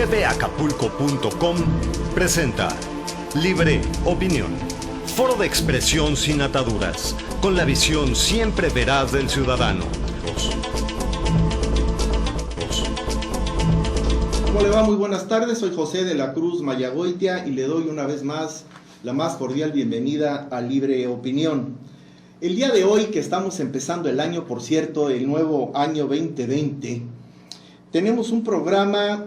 tvacapulco.com presenta Libre Opinión, foro de expresión sin ataduras, con la visión siempre veraz del ciudadano. ¿Cómo le va? Muy buenas tardes, soy José de la Cruz Mayagoitia y le doy una vez más la más cordial bienvenida a Libre Opinión. El día de hoy, que estamos empezando el año, por cierto, el nuevo año 2020, tenemos un programa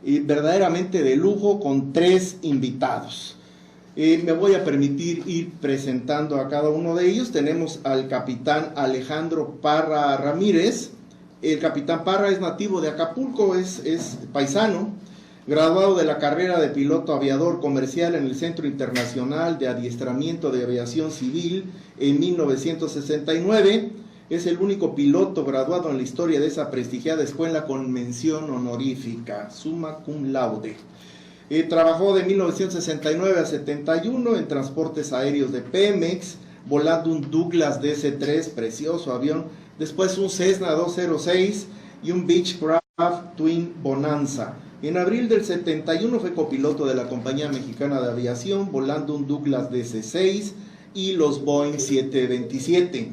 verdaderamente de lujo con 3 invitados. Me voy a permitir ir presentando a cada uno de ellos. Tenemos al capitán Alejandro Parra Ramírez. El capitán Parra es nativo de Acapulco, es paisano, graduado de la carrera de piloto aviador comercial en el Centro Internacional de Adiestramiento de Aviación Civil en 1969. Es el único piloto graduado en la historia de esa prestigiada escuela con mención honorífica, summa cum laude. Trabajó de 1969 a 71 en transportes aéreos de Pemex, volando un Douglas DC-3, precioso avión, después un Cessna 206 y un Beechcraft Twin Bonanza. En abril del 71 fue copiloto de la Compañía Mexicana de Aviación, volando un Douglas DC-6 y los Boeing 727.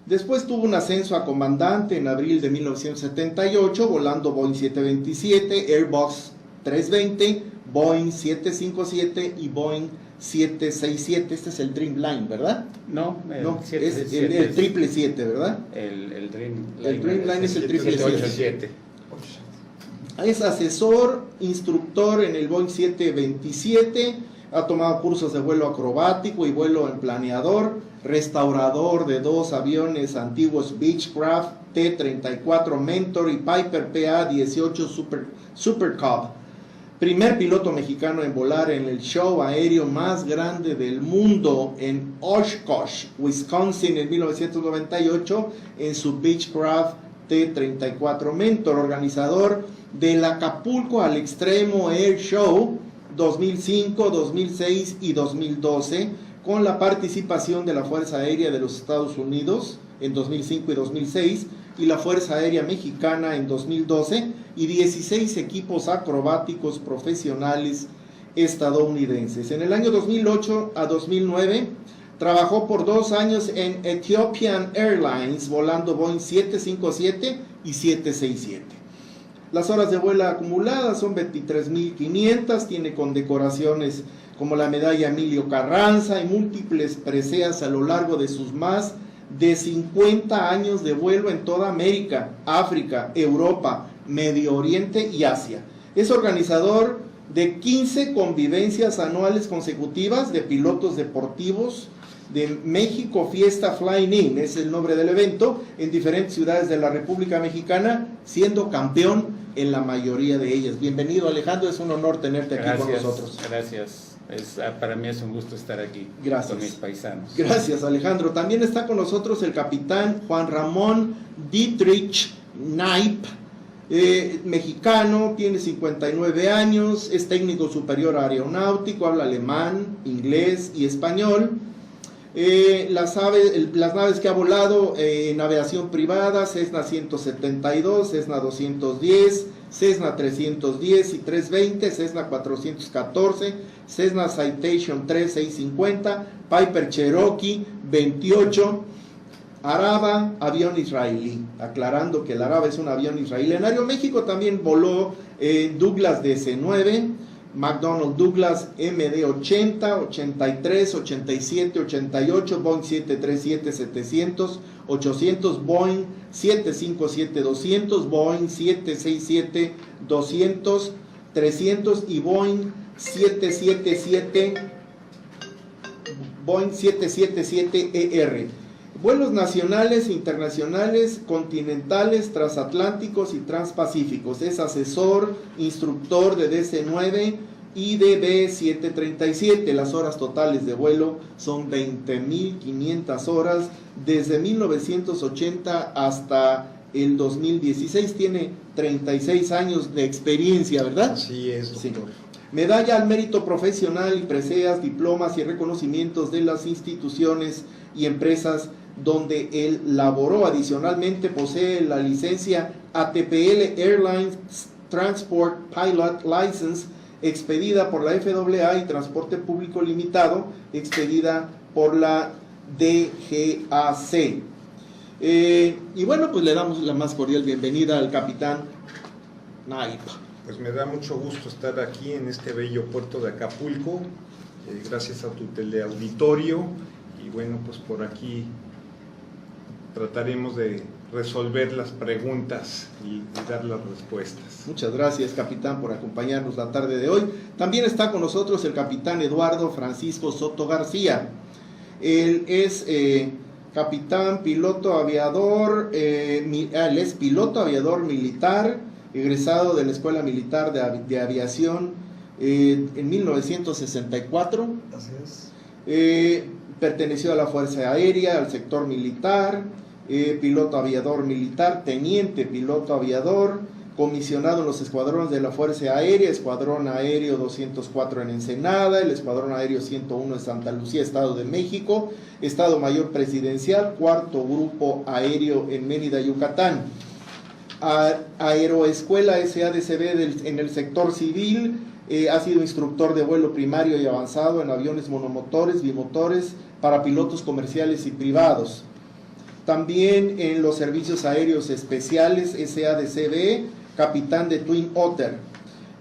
Después tuvo un ascenso a comandante en abril de 1978, volando Boeing 727, Airbus 320, Boeing 757 y Boeing 767. Este es el Dreamline, ¿verdad? No, es el 777, ¿verdad? El Dreamline es el 787. 787. Es asesor, instructor en el Boeing 727, ha tomado cursos de vuelo acrobático y vuelo en planeador, restaurador de 2 aviones antiguos Beechcraft T-34 Mentor y Piper PA-18 Super Cub. Primer piloto mexicano en volar en el show aéreo más grande del mundo en Oshkosh, Wisconsin, en 1998, en su Beechcraft T-34 Mentor, organizador del Acapulco al Extremo Air Show 2005, 2006 y 2012, con la participación de la Fuerza Aérea de los Estados Unidos en 2005 y 2006, y la Fuerza Aérea Mexicana en 2012, y 16 equipos acrobáticos profesionales estadounidenses. En el año 2008 a 2009, trabajó por 2 años en Ethiopian Airlines, volando Boeing 757 y 767. Las horas de vuelo acumuladas son 23.500, tiene condecoraciones como la medalla Emilio Carranza y múltiples preseas a lo largo de sus más de 50 años de vuelo en toda América, África, Europa, Medio Oriente y Asia. Es organizador de 15 convivencias anuales consecutivas de pilotos deportivos de México Fiesta Flying In, es el nombre del evento, en diferentes ciudades de la República Mexicana, siendo campeón en la mayoría de ellas. Bienvenido, Alejandro, es un honor tenerte aquí con nosotros. Gracias, para mí es un gusto estar aquí. Gracias. Con mis paisanos. Gracias, Alejandro. También está con nosotros el capitán Juan Ramón Dietrich Knaip, mexicano, tiene 59 años, es técnico superior aeronáutico, habla alemán, inglés y español. Las naves que ha volado en aviación privada: Cessna 172, Cessna 210, Cessna 310 y 320, Cessna 414, Cessna Citation 3650, Piper Cherokee 28, Araba, avión israelí, aclarando que el Araba es un avión israelí. En Aeroméxico también voló Douglas DC-9, McDonnell Douglas MD-80, 83, 87, 88, Boeing 737-700, 800, Boeing 757-200, Boeing 767-200, 300 y Boeing 777-ER. Vuelos nacionales, internacionales, continentales, transatlánticos y transpacíficos. Es asesor, instructor de DC-9 y de B-737. Las horas totales de vuelo son 20.500 horas desde 1980 hasta el 2016. Tiene 36 años de experiencia, ¿verdad? Así es, doctor. Sí. Medalla al mérito profesional y preseas, diplomas y reconocimientos de las instituciones y empresas donde él laboró. Adicionalmente posee la licencia ATPL Airlines Transport Pilot License, expedida por la FAA, y Transporte Público Limitado, expedida por la DGAC. Y bueno, pues le damos la más cordial bienvenida al capitán Naip. Pues me da mucho gusto estar aquí en este bello puerto de Acapulco, gracias a tu teleauditorio, y bueno, pues por aquí trataremos de resolver las preguntas y dar las respuestas. Muchas gracias, capitán, por acompañarnos la tarde de hoy. También está con nosotros el capitán Eduardo Francisco Soto García. Él es capitán, piloto aviador, él es piloto aviador militar, egresado de la Escuela Militar de Aviación en 1964. Así es. Perteneció a la Fuerza Aérea, al sector militar, piloto aviador militar, teniente piloto aviador, comisionado en los escuadrones de la Fuerza Aérea, Escuadrón Aéreo 204 en Ensenada, el Escuadrón Aéreo 101 en Santa Lucía, Estado de México, Estado Mayor Presidencial, Cuarto Grupo Aéreo en Mérida, Yucatán. Aeroescuela SADCB en el sector civil, ha sido instructor de vuelo primario y avanzado en aviones monomotores, bimotores, para pilotos comerciales y privados. También en los servicios aéreos especiales SADCB, capitán de Twin Otter.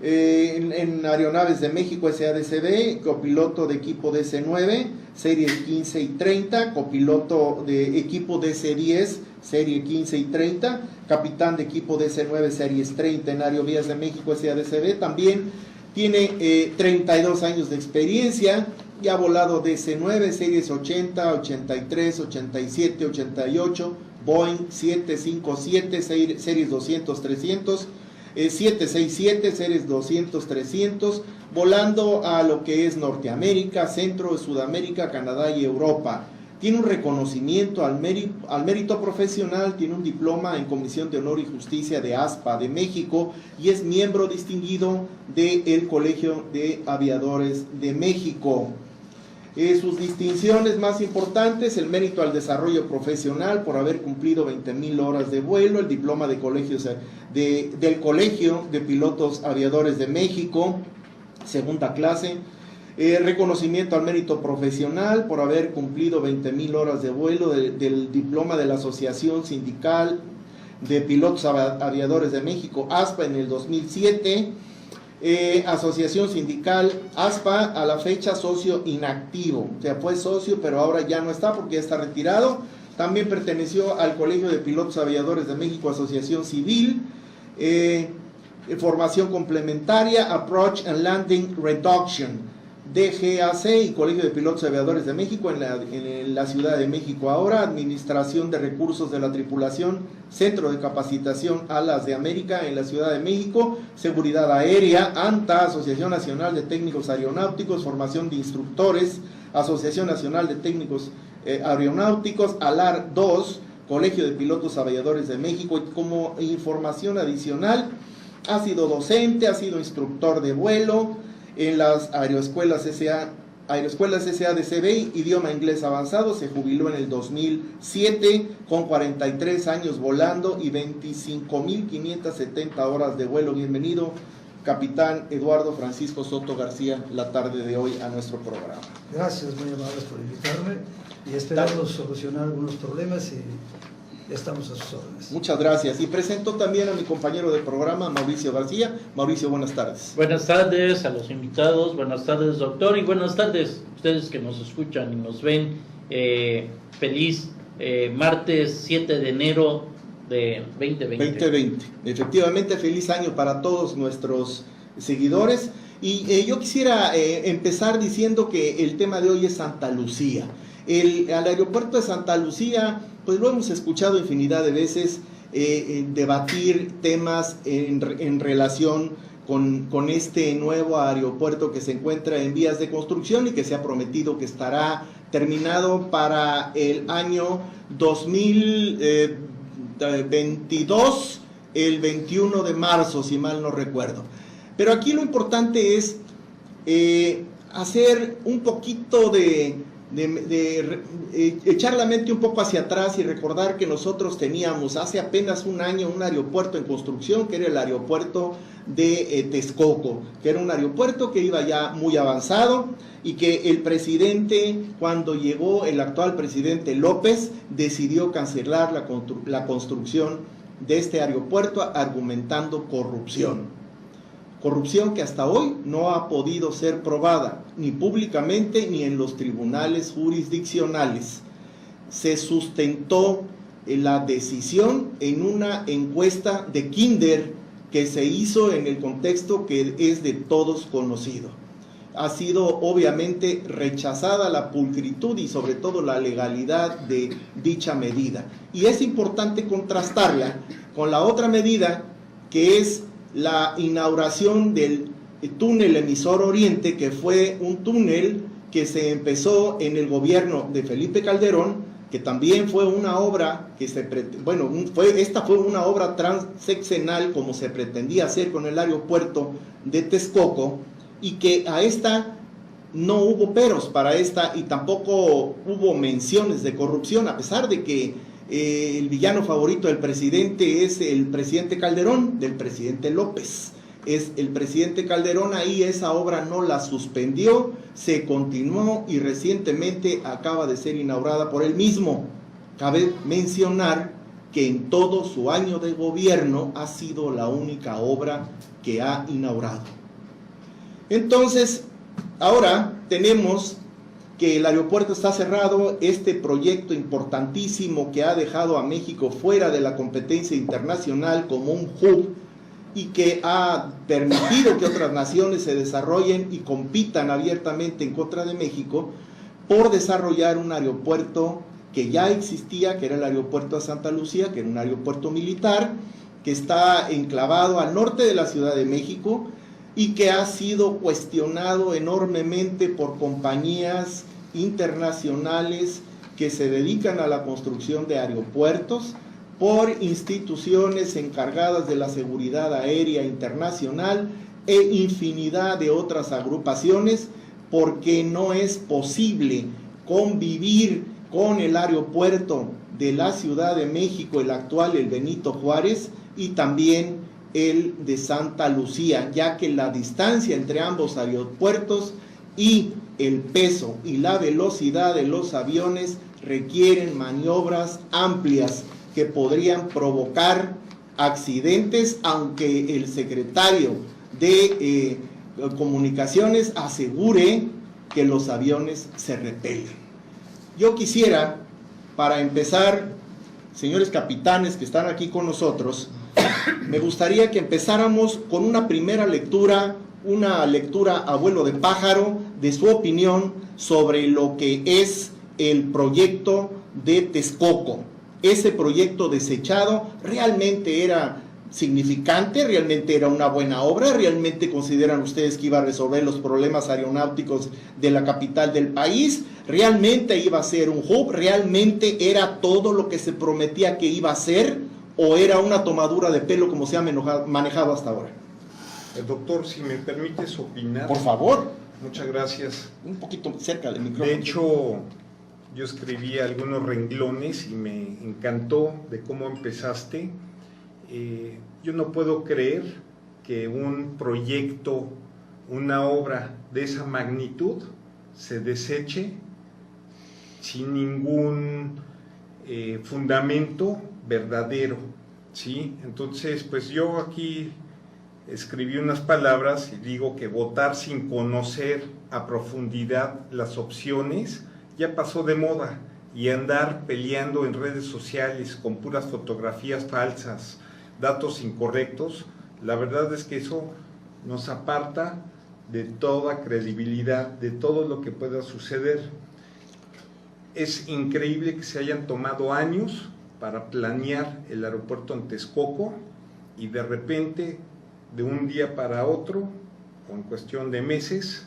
En Aeronaves de México SADCB, copiloto de equipo DC-9, serie 15 y 30, copiloto de equipo DC-10, serie 15 y 30, capitán de equipo DC-9, series 30 en Aerovías de México SADCB. También tiene 32 años de experiencia y ha volado DC-9, series 80, 83, 87, 88, Boeing 757, series 200, 300, 767, series 200, 300, volando a lo que es Norteamérica, Centro, Sudamérica, Canadá y Europa. Tiene un reconocimiento al mérito profesional, tiene un diploma en Comisión de Honor y Justicia de ASPA de México y es miembro distinguido del Colegio de Aviadores de México. Sus distinciones más importantes: el mérito al desarrollo profesional por haber cumplido 20,000 horas de vuelo, el diploma de colegios del Colegio de Pilotos Aviadores de México, segunda clase, reconocimiento al mérito profesional por haber cumplido 20,000 horas de vuelo del diploma de la Asociación Sindical de Pilotos Aviadores de México, ASPA, en el 2007, Asociación Sindical ASPA, a la fecha socio inactivo, o sea, fue socio pero ahora ya no está porque ya está retirado. También perteneció al Colegio de Pilotos Aviadores de México, Asociación Civil, formación complementaria, Approach and Landing Reduction, DGAC y Colegio de Pilotos Aviadores de México en la Ciudad de México ahora, Administración de Recursos de la Tripulación, Centro de Capacitación Alas de América en la Ciudad de México, Seguridad Aérea, ANTA, Asociación Nacional de Técnicos Aeronáuticos, Formación de Instructores, Asociación Nacional de Técnicos Aeronáuticos, ALAR 2, Colegio de Pilotos Aviadores de México. Y como información adicional, ha sido docente, ha sido instructor de vuelo en las aeroescuelas SADCB, idioma inglés avanzado. Se jubiló en el 2007 con 43 años volando y 25,570 horas de vuelo. Bienvenido, capitán Eduardo Francisco Soto García, la tarde de hoy a nuestro programa. Gracias, muy amables por invitarme y esperamos solucionar algunos problemas y estamos a sus órdenes. Muchas gracias. Y presento también a mi compañero de programa, Mauricio García. Mauricio, buenas tardes. Buenas tardes a los invitados, buenas tardes, doctor, y buenas tardes a ustedes que nos escuchan y nos ven. Feliz martes 7 de enero de 2020. Efectivamente, feliz año para todos nuestros seguidores. Y yo quisiera empezar diciendo que el tema de hoy es Santa Lucía. Al aeropuerto de Santa Lucía, pues lo hemos escuchado infinidad de veces debatir temas en relación con este nuevo aeropuerto que se encuentra en vías de construcción y que se ha prometido que estará terminado para el año 2022, el 21 de marzo, si mal no recuerdo. Pero aquí lo importante es hacer un poquito de echar la mente un poco hacia atrás y recordar que nosotros teníamos hace apenas un año un aeropuerto en construcción, que era el aeropuerto de Texcoco, que era un aeropuerto que iba ya muy avanzado y que el presidente, cuando llegó el actual presidente López, decidió cancelar la construcción de este aeropuerto argumentando corrupción. Corrupción que hasta hoy no ha podido ser probada, ni públicamente ni en los tribunales jurisdiccionales. Se sustentó la decisión en una encuesta de Kinder que se hizo en el contexto que es de todos conocido. Ha sido obviamente rechazada la pulcritud y sobre todo la legalidad de dicha medida. Y es importante contrastarla con la otra medida, que es la inauguración del túnel emisor Oriente, que fue un túnel que se empezó en el gobierno de Felipe Calderón, que también fue una obra que esta fue una obra transeccional como se pretendía hacer con el aeropuerto de Texcoco, y que a esta no hubo peros para esta y tampoco hubo menciones de corrupción, a pesar de que el villano favorito del presidente es el presidente Calderón, del presidente López. Es el presidente Calderón, ahí esa obra no la suspendió, se continuó y recientemente acaba de ser inaugurada por él mismo. Cabe mencionar que en todo su año de gobierno ha sido la única obra que ha inaugurado. Entonces, ahora tenemos que el aeropuerto está cerrado, este proyecto importantísimo que ha dejado a México fuera de la competencia internacional como un hub y que ha permitido que otras naciones se desarrollen y compitan abiertamente en contra de México por desarrollar un aeropuerto que ya existía, que era el aeropuerto de Santa Lucía, que era un aeropuerto militar, que está enclavado al norte de la Ciudad de México, y que ha sido cuestionado enormemente por compañías internacionales que se dedican a la construcción de aeropuertos, por instituciones encargadas de la seguridad aérea internacional e infinidad de otras agrupaciones, porque no es posible convivir con el aeropuerto de la Ciudad de México, el actual, el Benito Juárez, y también el de Santa Lucía, ya que la distancia entre ambos aeropuertos y el peso y la velocidad de los aviones requieren maniobras amplias que podrían provocar accidentes, aunque el secretario de Comunicaciones asegure que los aviones se repelen. Yo quisiera, para empezar, señores capitanes que están aquí con nosotros, me gustaría que empezáramos con una primera lectura, una lectura a vuelo de pájaro de su opinión sobre lo que es el proyecto de Texcoco. Ese proyecto desechado realmente era significante, realmente era una buena obra, realmente consideran ustedes que iba a resolver los problemas aeronáuticos de la capital del país, realmente iba a ser un hub, realmente era todo lo que se prometía que iba a ser, o era una tomadura de pelo como se ha manejado hasta ahora. Doctor, si me permites opinar. Por favor. Muchas gracias. Un poquito cerca del micrófono. De hecho, yo escribí algunos renglones y me encantó de cómo empezaste. Yo no puedo creer que un proyecto, una obra de esa magnitud se deseche sin ningún fundamento verdadero, ¿sí? Entonces, pues yo aquí escribí unas palabras y digo que votar sin conocer a profundidad las opciones ya pasó de moda, y andar peleando en redes sociales con puras fotografías falsas, datos incorrectos, la verdad es que eso nos aparta de toda credibilidad, de todo lo que pueda suceder. Es increíble que se hayan tomado años para planear el aeropuerto en Texcoco y de repente, de un día para otro, con cuestión de meses,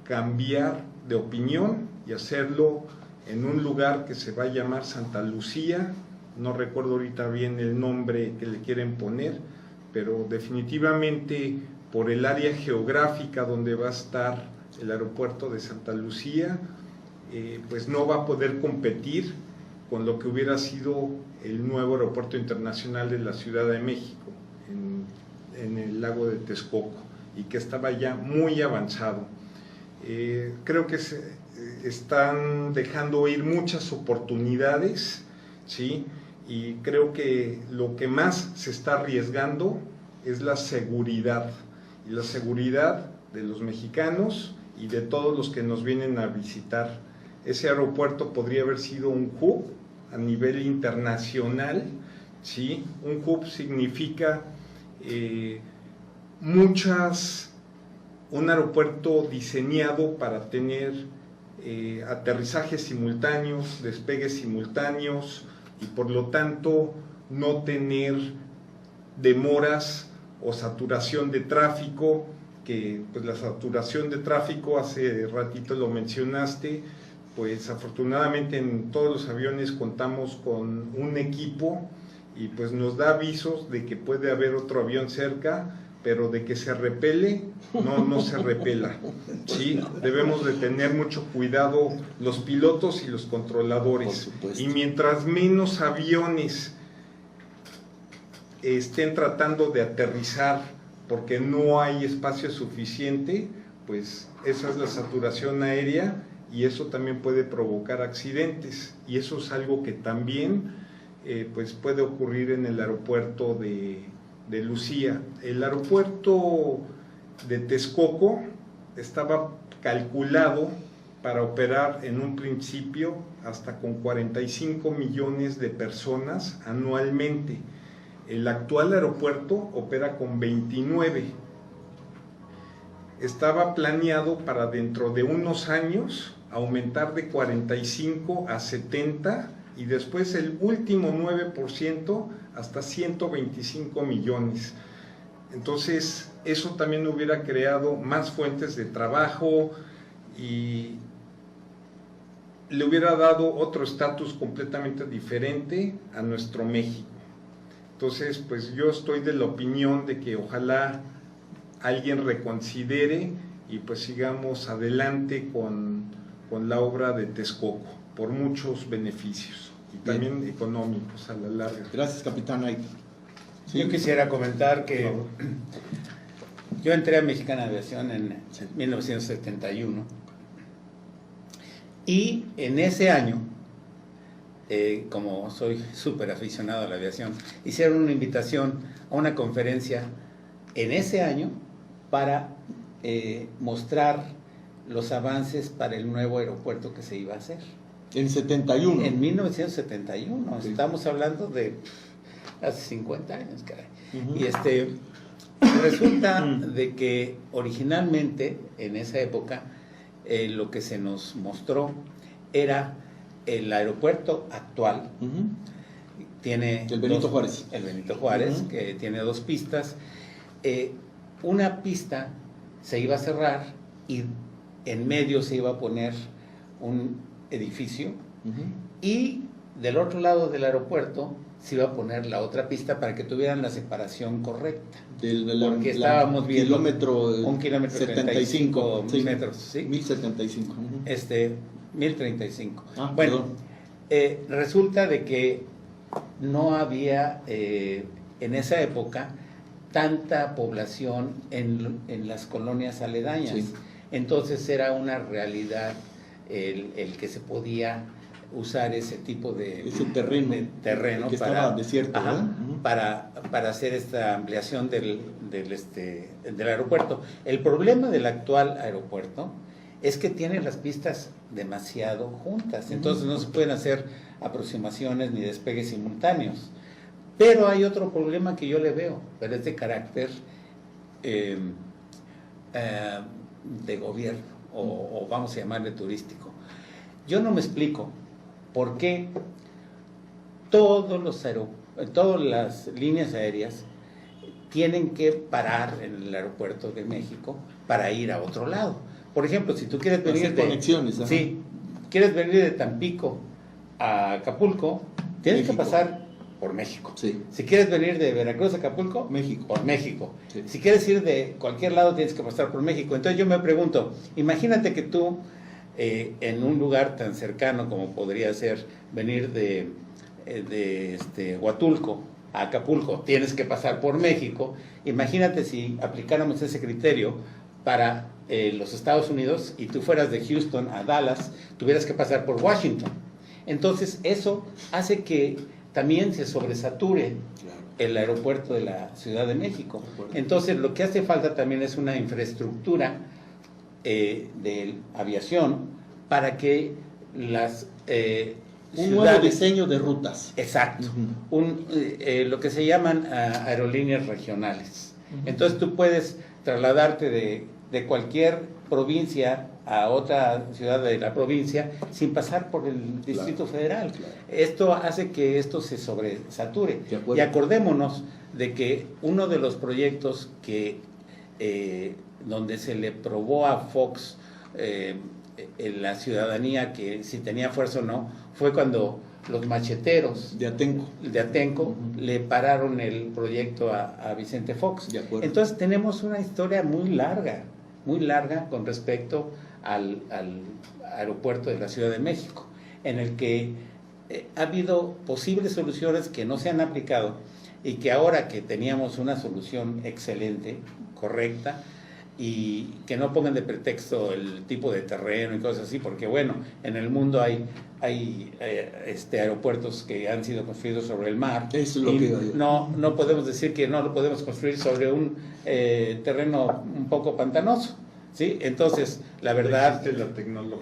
cambiar de opinión y hacerlo en un lugar que se va a llamar Santa Lucía. No recuerdo ahorita bien el nombre que le quieren poner, pero definitivamente por el área geográfica donde va a estar el aeropuerto de Santa Lucía, pues no va a poder competir con lo que hubiera sido el nuevo aeropuerto internacional de la Ciudad de México, en el lago de Texcoco, y que estaba ya muy avanzado. Creo que se están dejando ir muchas oportunidades, ¿sí? Y creo que lo que más se está arriesgando es la seguridad, y la seguridad de los mexicanos y de todos los que nos vienen a visitar. Ese aeropuerto podría haber sido un hub a nivel internacional, ¿sí? Un hub significa un aeropuerto diseñado para tener aterrizajes simultáneos, despegues simultáneos, y por lo tanto no tener demoras o saturación de tráfico, que pues la saturación de tráfico, hace ratito lo mencionaste, pues afortunadamente en todos los aviones contamos con un equipo y pues nos da avisos de que puede haber otro avión cerca, pero de que se repele, no se repela, ¿sí? Debemos de tener mucho cuidado los pilotos y los controladores, y mientras menos aviones estén tratando de aterrizar porque no hay espacio suficiente, pues esa es la saturación aérea, y eso también puede provocar accidentes, y eso es algo que también pues puede ocurrir en el aeropuerto de Lucía. El aeropuerto de Texcoco estaba calculado para operar en un principio hasta con 45 millones de personas anualmente. El actual aeropuerto opera con 29. Estaba planeado para dentro de unos años aumentar de 45 a 70, y después el último 9% hasta 125 millones. Entonces, eso también hubiera creado más fuentes de trabajo y le hubiera dado otro estatus completamente diferente a nuestro México. Entonces, pues yo estoy de la opinión de que ojalá alguien reconsidere y pues sigamos adelante con la obra de Texcoco, por muchos beneficios y también económicos a la larga. Gracias, capitán Aita. Sí. Yo quisiera comentar que yo entré a Mexicana Aviación en 1971, y en ese año, como soy súper aficionado a la aviación, hicieron una invitación a una conferencia en ese año para mostrar los avances para el nuevo aeropuerto que se iba a hacer. En 71. En 1971, sí. Estamos hablando de hace 50 años, caray. Y resulta de que originalmente, en esa época, lo que se nos mostró era el aeropuerto actual. Tiene el Benito Juárez. El Benito Juárez, que tiene 2 pistas. Una pista se iba a cerrar y en medio se iba a poner un edificio, y del otro lado del aeropuerto se iba a poner la otra pista para que tuvieran la separación correcta. Porque estábamos viendo un kilómetro 75 metros, ¿sí? 1075. 1035. Bueno, resulta de que no había en esa época tanta población en las colonias aledañas. Sí. Entonces era una realidad el que se podía usar ese tipo de terreno que para, estaba desierto, para hacer esta ampliación del aeropuerto. El problema del actual aeropuerto es que tiene las pistas demasiado juntas, entonces no se pueden hacer aproximaciones ni despegues simultáneos. Pero hay otro problema que yo le veo, pero es de carácter de gobierno, o vamos a llamarle turístico. Yo no me explico por qué todas las líneas aéreas tienen que parar en el aeropuerto de México para ir a otro lado. Por ejemplo, si tú quieres venir quieres venir de Tampico a Acapulco, tienes que pasar por México. Sí. Si quieres venir de Veracruz a Acapulco, México. Por México. Sí. Si quieres ir de cualquier lado, tienes que pasar por México. Entonces yo me pregunto, imagínate que tú en un lugar tan cercano como podría ser venir de Huatulco a Acapulco, tienes que pasar por México. Imagínate si aplicáramos ese criterio para los Estados Unidos y tú fueras de Houston a Dallas, tuvieras que pasar por Washington. Entonces eso hace que también se sobresature el aeropuerto de la Ciudad de México. Entonces lo que hace falta también es una infraestructura de aviación para que las un nuevo diseño de rutas. Exacto. Lo que se llaman aerolíneas regionales. Entonces tú puedes trasladarte de cualquier provincia a otra ciudad de la provincia sin pasar por el Distrito Federal. Esto hace que esto se sobresature. Y acordémonos de que uno de los proyectos que donde se le probó a Fox la ciudadanía que si tenía fuerza o no, fue cuando los macheteros de Atenco le pararon el proyecto a Vicente Fox. Entonces tenemos una historia muy larga con respecto al aeropuerto de la Ciudad de México, en el que ha habido posibles soluciones que no se han aplicado y que ahora que teníamos una solución excelente, correcta, y que no pongan de pretexto el tipo de terreno y cosas así, porque bueno, en el mundo hay aeropuertos que han sido construidos sobre el mar. Eso es lo que no podemos decir que no lo podemos construir sobre un terreno un poco pantanoso, ¿sí? Entonces, la verdad,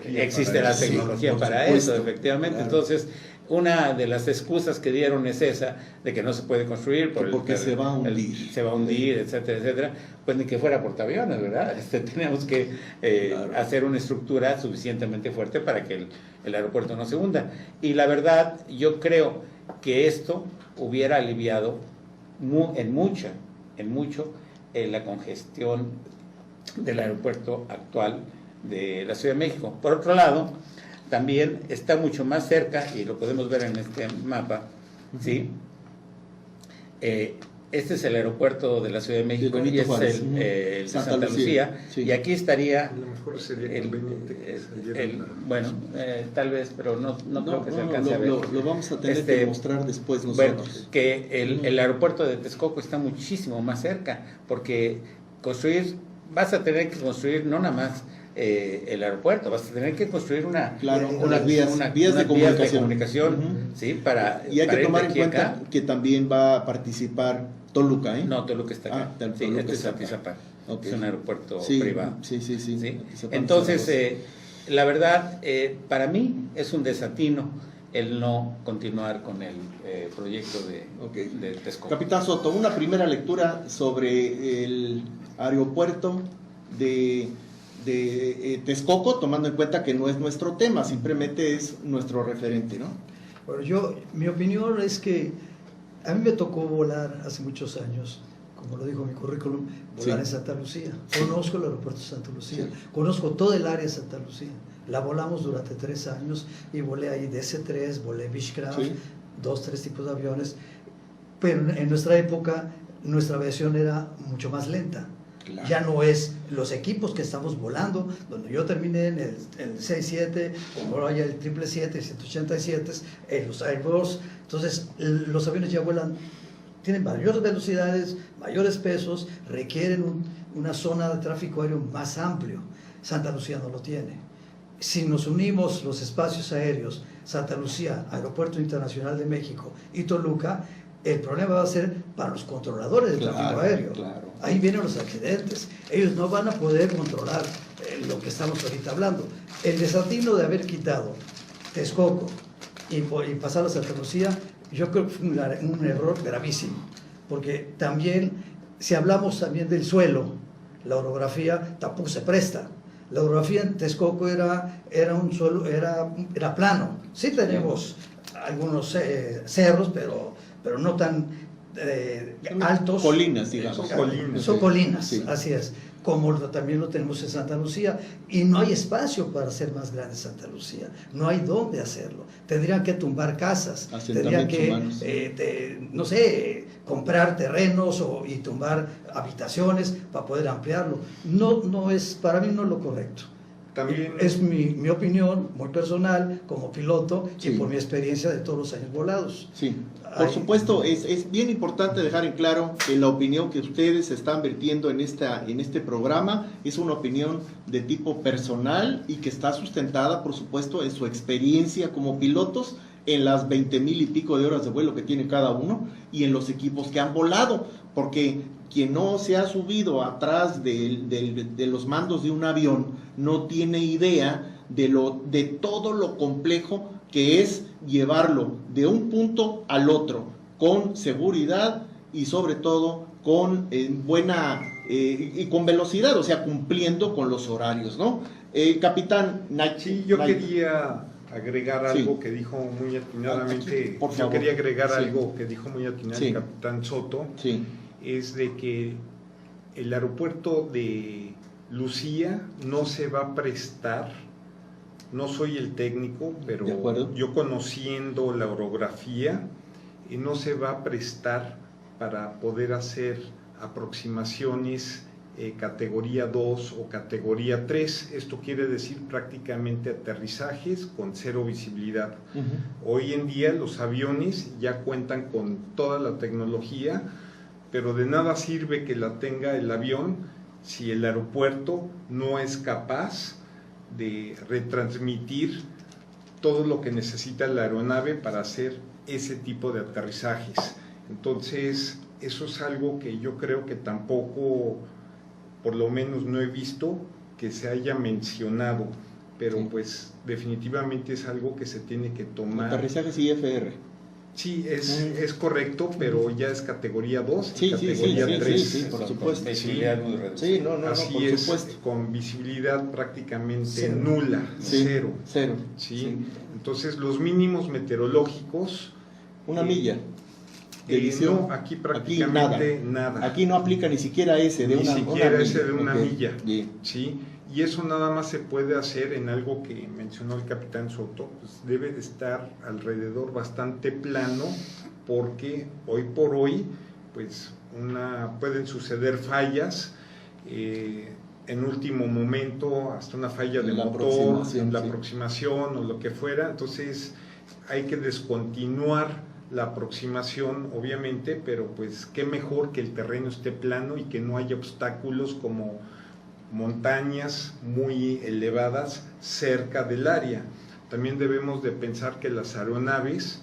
existe la tecnología para eso, efectivamente. Claro. Entonces, una de las excusas que dieron es esa, de que no se puede construir porque se va a hundir. Se va a hundir, etcétera, etcétera. Pues ni que fuera portaaviones, ¿verdad? Tenemos que hacer una estructura suficientemente fuerte para que el aeropuerto no se hunda. Y la verdad, yo creo que esto hubiera aliviado en mucho la congestión del aeropuerto actual de la Ciudad de México. Por otro lado, también está mucho más cerca, y lo podemos ver en este mapa, ¿sí? Este es el aeropuerto de la Ciudad de México y es el de Santa Lucía. Sí. Y aquí estaría a lo mejor sería bueno, tal vez, pero no creo que se alcance a ver. Lo vamos a tener que mostrar después nosotros. Bueno, que el aeropuerto de Texcoco está muchísimo más cerca, porque vas a tener que construir no nada más el aeropuerto, vas a tener que construir unas vías de comunicación, ¿sí? Y hay que tomar en cuenta que también va a participar Toluca, ¿eh? No, Toluca está acá. Este es Atizapán. Es un aeropuerto privado. Sí. Entonces, la verdad, para mí es un desatino el no continuar con el proyecto de Texcoco. Capitán Soto, una primera lectura sobre el aeropuerto de Texcoco, tomando en cuenta que no es nuestro tema, simplemente es nuestro referente, ¿no? Bueno, mi opinión es que a mí me tocó volar hace muchos años, como lo dijo mi currículum, volar en Santa Lucía. Conozco el aeropuerto de Santa Lucía, conozco todo el área de Santa Lucía. La volamos durante 3 años y volé ahí DC-3, volé Beechcraft, 2-3 tipos de aviones, pero en nuestra época nuestra aviación era mucho más lenta. Claro. Ya no es los equipos que estamos volando, donde yo terminé en el 67, como ahora ya el 777, 187, los Airbus. Entonces los aviones ya vuelan, tienen mayores velocidades, mayores pesos, requieren una zona de tráfico aéreo más amplio. Santa Lucía no lo tiene. Si nos unimos los espacios aéreos, Santa Lucía, Aeropuerto Internacional de México y Toluca, el problema va a ser para los controladores del tráfico aéreo. Claro. Ahí vienen los accidentes. Ellos no van a poder controlar lo que estamos ahorita hablando. El desatino de haber quitado Texcoco y pasar a Santa Lucía, yo creo que fue un error gravísimo. Porque también, si hablamos también del suelo, la orografía tampoco se presta. La orografía en Texcoco era un suelo, era plano. Sí tenemos algunos cerros, pero no tan altos. Colinas, digamos. Son colinas, sí. Así es. Como también lo tenemos en Santa Lucía. Y no hay espacio para hacer más grande Santa Lucía. No hay dónde hacerlo. Tendrían que tumbar casas. Tendrían que, no sé, comprar terrenos y tumbar habitaciones para poder ampliarlo. No es, para mí no es lo correcto. También Es mi opinión muy personal como piloto Sí. y por mi experiencia de todos los años volados. Sí, por Ay. supuesto, es bien importante dejar en claro que la opinión que ustedes están vertiendo en este programa es una opinión de tipo personal y que está sustentada, por supuesto, en su experiencia como pilotos, en las 20,000 y pico de horas de vuelo que tiene cada uno y en los equipos que han volado, porque quien no se ha subido atrás de los mandos de un avión no tiene idea de todo lo complejo que es llevarlo de un punto al otro con seguridad y sobre todo con buena y con velocidad, o sea, cumpliendo con los horarios, ¿no? Capitán Sí, yo quería agregar algo que dijo muy atinadamente. Aquí, por yo favor. quería agregar Sí. algo que dijo muy atinadamente el Sí. capitán Soto. Sí, Es de que el aeropuerto de Lucía no se va a prestar, no soy el técnico, pero De acuerdo. yo conociendo la orografía, no se va a prestar para poder hacer aproximaciones categoría 2 o categoría 3. Esto quiere decir prácticamente aterrizajes con cero visibilidad. Hoy en día los aviones ya cuentan con toda la tecnología, pero de nada sirve que la tenga el avión si el aeropuerto no es capaz de retransmitir todo lo que necesita la aeronave para hacer ese tipo de aterrizajes. Entonces, eso es algo que yo creo que tampoco, por lo menos no he visto que se haya mencionado, pero Sí. pues definitivamente es algo que se tiene que tomar. aterrizajes IFR. Sí, es correcto, pero ya es categoría 2 Sí, y sí, categoría sí, sí, 3. sí, por supuesto. Visibilidad muy reducida. Sí, no, Así por es, supuesto. con visibilidad prácticamente Cero. nula, Sí, cero. Cero. ¿Sí? Entonces, los mínimos meteorológicos... Una eh, milla de visión. no, aquí prácticamente nada. Aquí no aplica ni siquiera ese de Ni una siquiera una ese de una Ok, milla. bien. ¿Sí? Y eso nada más se puede hacer en algo que mencionó el capitán Soto, pues debe de estar alrededor bastante plano, porque hoy por hoy pues pueden suceder fallas, en último momento hasta una falla de La motor, aproximación, la sí. aproximación o lo que fuera. Entonces hay que descontinuar la aproximación, obviamente, pero pues qué mejor que el terreno esté plano y que no haya obstáculos como montañas muy elevadas cerca del área. También debemos de pensar que las aeronaves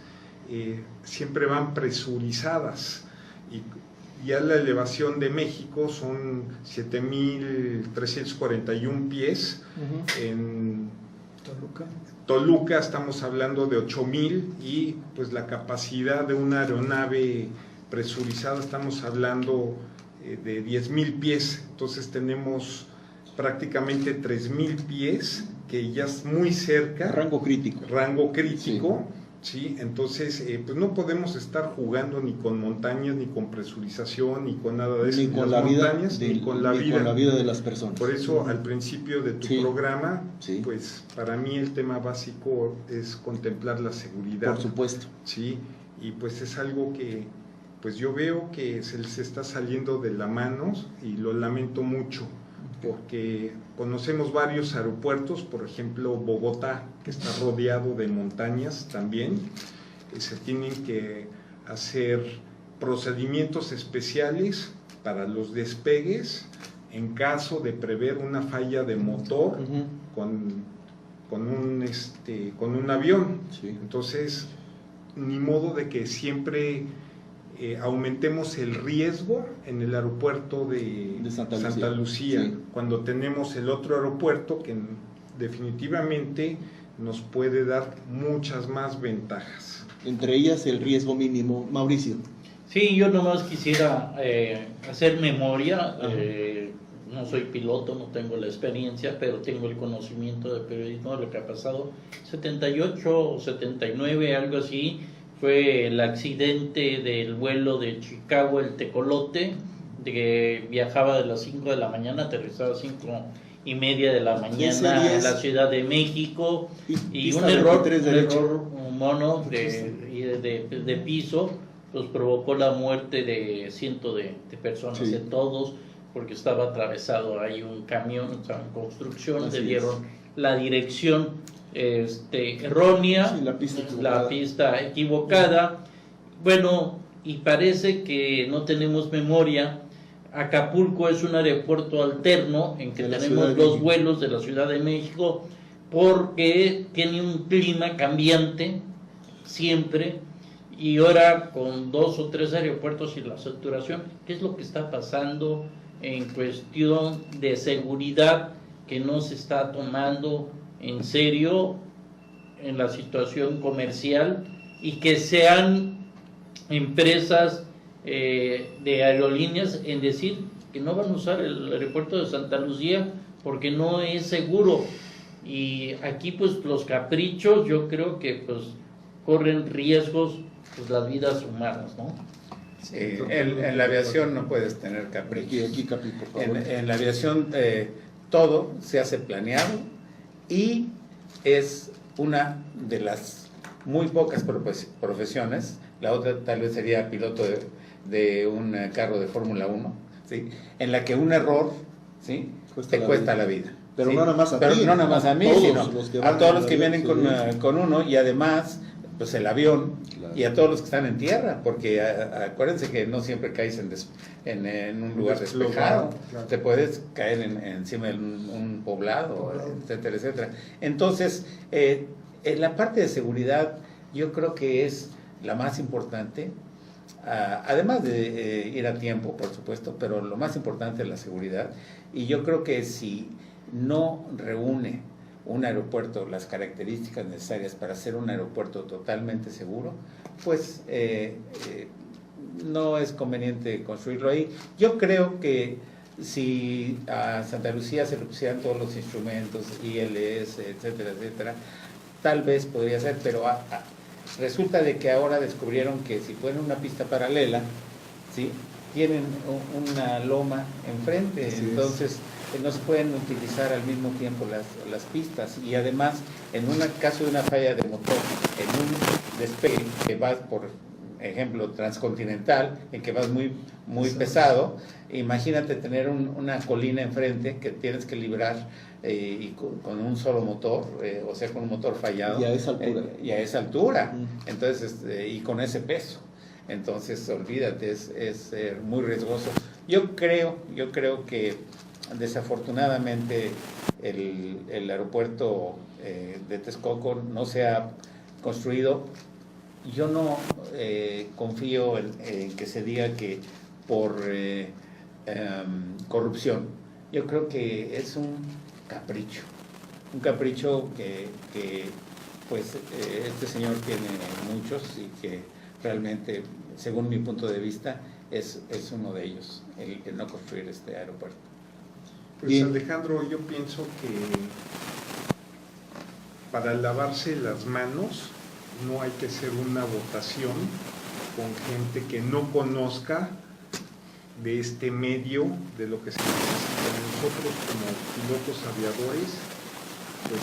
siempre van presurizadas y ya la elevación de México son 7,341 pies. En Toluca. Toluca estamos hablando de 8,000 y pues la capacidad de una aeronave presurizada estamos hablando de 10,000 pies. Entonces tenemos prácticamente 3,000 pies, que ya es muy cerca. Rango crítico. Rango crítico. ¿Sí? Entonces, pues no podemos estar jugando ni con montañas, ni con presurización, ni con nada de eso. Ni con la vida ni con la vida. de las personas. Por eso, al principio de tu Sí. programa, Sí. pues para mí el tema básico es contemplar la seguridad. Por supuesto. Sí, y pues es algo que pues yo veo que se les está saliendo de la mano y lo lamento mucho, porque conocemos varios aeropuertos, por ejemplo Bogotá, que está rodeado de montañas también, se tienen que hacer procedimientos especiales para los despegues en caso de prever una falla de motor con un avión. Sí. Entonces, ni modo de que siempre aumentemos el riesgo en el aeropuerto de Santa Lucía, sí. cuando tenemos el otro aeropuerto que definitivamente nos puede dar muchas más ventajas. Entre ellas el riesgo mínimo. Mauricio. Sí, yo nomás quisiera hacer memoria. No soy piloto, no tengo la experiencia, pero tengo el conocimiento de periodismo de lo que ha pasado. 78 o 79, algo así, fue el accidente del vuelo de Chicago, el Tecolote, que viajaba de las 5 de la mañana, aterrizaba a 5:30 de la mañana en la Ciudad de México, y un error humano de piso, pues provocó la muerte de cientos de personas, Sí. de todos. porque estaba atravesado ahí un camión, estaba en construcción, Así le dieron es. la dirección errónea, Sí, la pista equivocada. Bueno, y parece que no tenemos memoria. Acapulco es un aeropuerto alterno en que De la tenemos Ciudad de los México. vuelos de la Ciudad de México, porque tiene un clima cambiante siempre, y ahora con 2 o 3 aeropuertos y la saturación. ¿Qué es lo que está pasando en cuestión de seguridad que no se está tomando en serio en la situación comercial, y que sean empresas de aerolíneas en decir que no van a usar el aeropuerto de Santa Lucía porque no es seguro? Y aquí pues los caprichos, yo creo que pues corren riesgos pues las vidas humanas, ¿no? Sí, en la aviación no puedes tener caprichos. Aquí, Capi, por favor. En la aviación todo se hace planeado y es una de las muy pocas profesiones. La otra tal vez sería piloto de un carro de Fórmula 1, ¿sí? En la que un error, ¿sí? te cuesta la vida. Pero ¿sí? no nada más a Pero ti, no nada más a mí, todos sino los que a van todos en los que el vienen avión, con uno, y además pues el avión, Claro. y a todos los que están en tierra, porque acuérdense que no siempre caes en un lugar despejado, Claro. te puedes caer encima de un poblado, etcétera, etcétera. Entonces, en la parte de seguridad yo creo que es la más importante, además de ir a tiempo, por supuesto, pero lo más importante es la seguridad, y yo creo que si no reúne un aeropuerto las características necesarias para ser un aeropuerto totalmente seguro, pues no es conveniente construirlo ahí. Yo creo que si a Santa Lucía se le pusieran todos los instrumentos, ILS, etcétera, etcétera, tal vez podría ser, pero resulta de que ahora descubrieron que si ponen una pista paralela, ¿sí? tienen una loma enfrente, Así es. entonces no se pueden utilizar al mismo tiempo las pistas, y además en un caso de una falla de motor, en un despegue que vas, por ejemplo, transcontinental, en que vas muy pesado, imagínate tener una colina enfrente que tienes que librar y con un solo motor, o sea, con un motor fallado. Y a esa altura. Y a esa altura, Mm. entonces, y con ese peso. Entonces, olvídate, es muy riesgoso. Yo creo que desafortunadamente el aeropuerto de Texcoco no se ha construido. Yo no confío en que se diga que por corrupción. Yo creo que es un capricho que pues este señor tiene muchos, y que realmente, según mi punto de vista, es uno de ellos, el no construir este aeropuerto. Pues Bien. Alejandro, yo pienso que para lavarse las manos no hay que hacer una votación con gente que no conozca de este medio, de lo que se necesita. Nosotros como pilotos aviadores, pues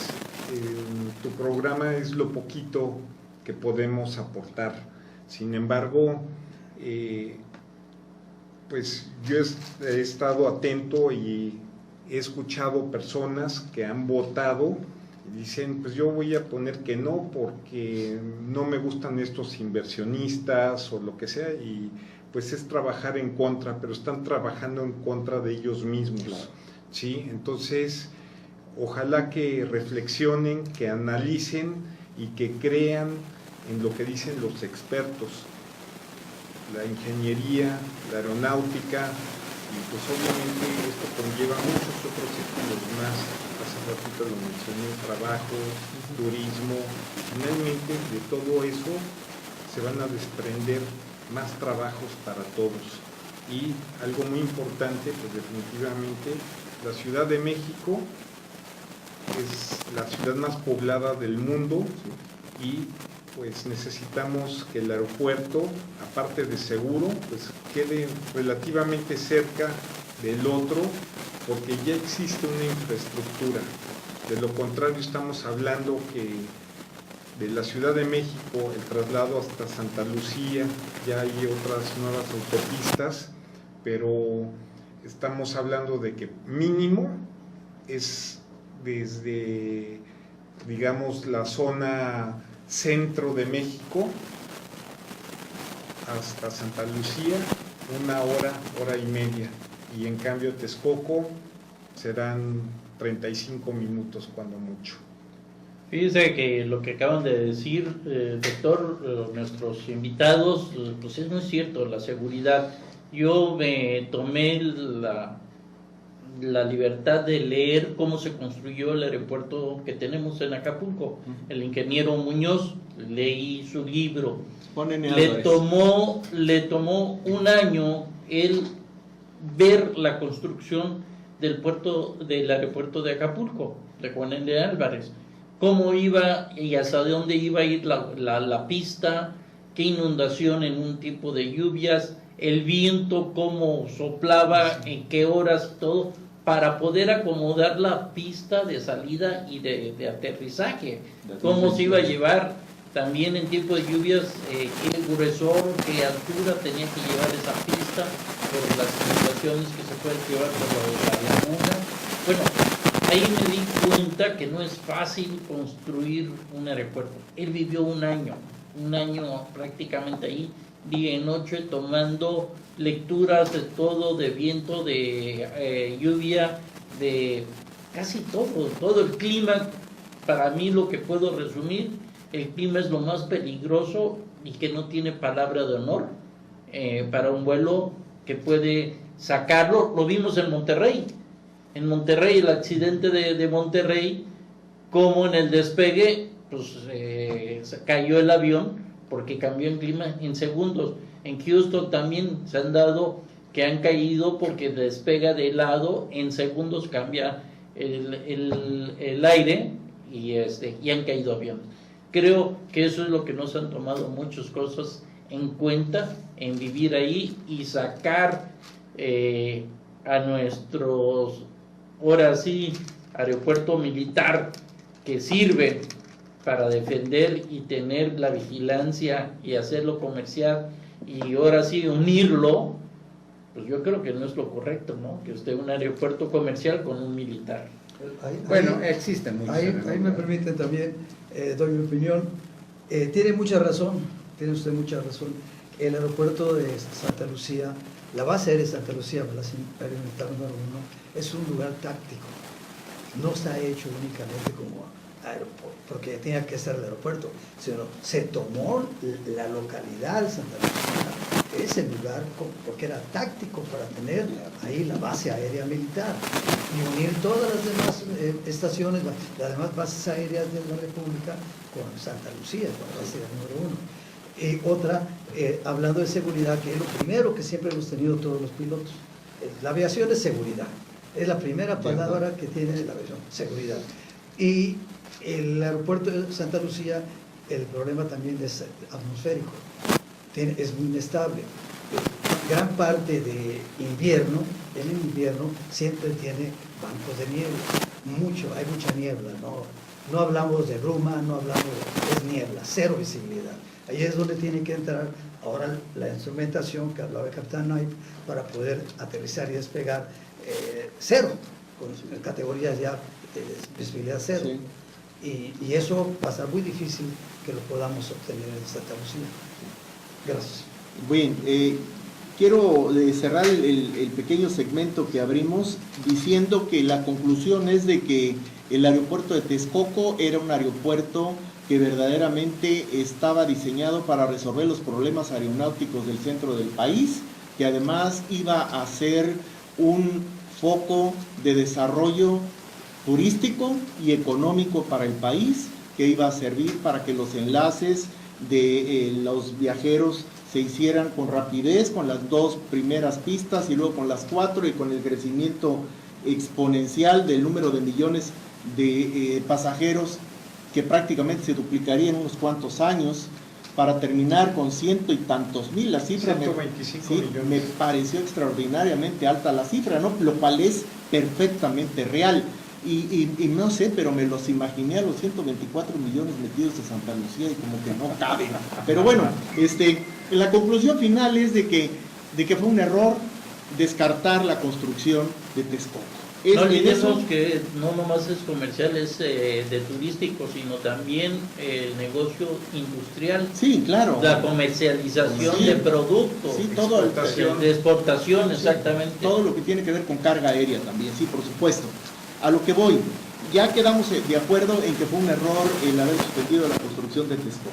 tu programa es lo poquito que podemos aportar. Sin embargo, pues yo he estado atento y he escuchado personas que han votado y dicen, pues yo voy a poner que no porque no me gustan estos inversionistas o lo que sea, y pues es trabajar en contra, pero están trabajando en contra de ellos mismos. Claro. ¿Sí? Entonces, ojalá que reflexionen, que analicen y que crean en lo que dicen los expertos, la ingeniería, la aeronáutica, y pues obviamente esto conlleva muchos otros sectores más. Hace ratito lo mencioné, trabajo, turismo. Finalmente de todo eso se van a desprender más trabajos para todos. Y algo muy importante, pues definitivamente la Ciudad de México es la ciudad más poblada del mundo, y pues necesitamos que el aeropuerto, aparte de seguro, pues quede relativamente cerca del otro, porque ya existe una infraestructura. De lo contrario, estamos hablando que de la Ciudad de México el traslado hasta Santa Lucía, ya hay otras nuevas autopistas, pero estamos hablando de que mínimo es desde, digamos, la zona centro de México hasta Santa Lucía, 1 hora, hora y media, y en cambio Texcoco serán 35 minutos cuando mucho. Fíjese que lo que acaban de decir, doctor, nuestros invitados, pues es muy cierto, la seguridad. Yo me tomé la libertad de leer cómo se construyó el aeropuerto que tenemos en Acapulco. El ingeniero Muñoz, leí su libro. Le tomó 1 año el ver la construcción del aeropuerto de Acapulco, de Juan N. Álvarez. Cómo iba y hasta dónde iba a ir la pista, qué inundación en un tipo de lluvias, el viento, cómo soplaba, en qué horas, todo, para poder acomodar la pista de salida y de aterrizaje. Cómo se iba a llevar también en tiempo de lluvias, qué gruesor, qué altura tenía que llevar esa pista, por las inundaciones que se pueden llevar por la laguna. Bueno, ahí me di cuenta que no es fácil construir un aeropuerto. Él vivió 1 año prácticamente ahí, día y noche, tomando lecturas de todo, de viento, de lluvia, de casi todo el clima. Para mí, lo que puedo resumir, el clima es lo más peligroso y que no tiene palabra de honor para un vuelo que puede sacarlo. Lo vimos en Monterrey. En Monterrey, el accidente de Monterrey, como en el despegue, pues se cayó el avión porque cambió el clima en segundos. En Houston también se han dado que han caído porque despega de lado, en segundos cambia el aire y han caído aviones. Creo que eso es lo que nos han tomado muchas cosas en cuenta en vivir ahí y sacar a nuestros, ahora sí, aeropuerto militar que sirve para defender y tener la vigilancia y hacerlo comercial y ahora sí unirlo, pues yo creo que no es lo correcto, ¿no? Que esté un aeropuerto comercial con un militar. Bueno, existen muchos. Ahí me permiten también, doy mi opinión. Tiene mucha razón, tiene usted mucha razón. El aeropuerto de Santa Lucía, la base aérea de Santa Lucía, la Aérea Militar número 1, es un lugar táctico. No está hecho únicamente como aeropuerto, porque tenía que ser el aeropuerto, sino se tomó la localidad de Santa Lucía, ese lugar, porque era táctico para tener ahí la base aérea militar y unir todas las demás estaciones, las demás bases aéreas de la República con Santa Lucía, con la base aérea número 1. Otra, hablando de seguridad, que es lo primero que siempre hemos tenido todos los pilotos. La aviación es seguridad, es la primera palabra que tiene la aviación, seguridad. Y el aeropuerto de Santa Lucía, el problema también es atmosférico, es muy inestable. Gran parte de invierno, en el invierno siempre tiene bancos de niebla, hay mucha niebla, no hablamos de bruma, es niebla, cero visibilidad. Ahí es donde tiene que entrar ahora la instrumentación que hablaba el capitán Knight para poder aterrizar y despegar cero, con categorías ya de visibilidad cero. Sí. Y eso va a ser muy difícil que lo podamos obtener en Santa Lucía. Gracias. Bien, quiero cerrar el pequeño segmento que abrimos diciendo que la conclusión es de que el aeropuerto de Texcoco era un aeropuerto que verdaderamente estaba diseñado para resolver los problemas aeronáuticos del centro del país, que además iba a ser un foco de desarrollo turístico y económico para el país, que iba a servir para que los enlaces de los viajeros se hicieran con rapidez, con las 2 primeras pistas y luego con las 4, y con el crecimiento exponencial del número de millones de pasajeros que prácticamente se duplicaría en unos cuantos años, para terminar con 100 y tantos mil. La cifra 125 millones. Me pareció extraordinariamente alta la cifra, ¿no? Lo cual es perfectamente real. Y no sé, pero me los imaginé a los 124 millones metidos de Santa Lucía y como que no caben. Pero bueno, la conclusión final es de que fue un error descartar la construcción de Texcoco. No olvidemos que no nomás es comercial, es de turístico, sino también el negocio industrial. Sí, claro. La comercialización Sí. de productos. Sí, todo De exportación, exactamente. Todo lo que tiene que ver con carga aérea también, sí, por supuesto. A lo que voy, ya quedamos de acuerdo en que fue un error el haber suspendido la construcción de Texcoco.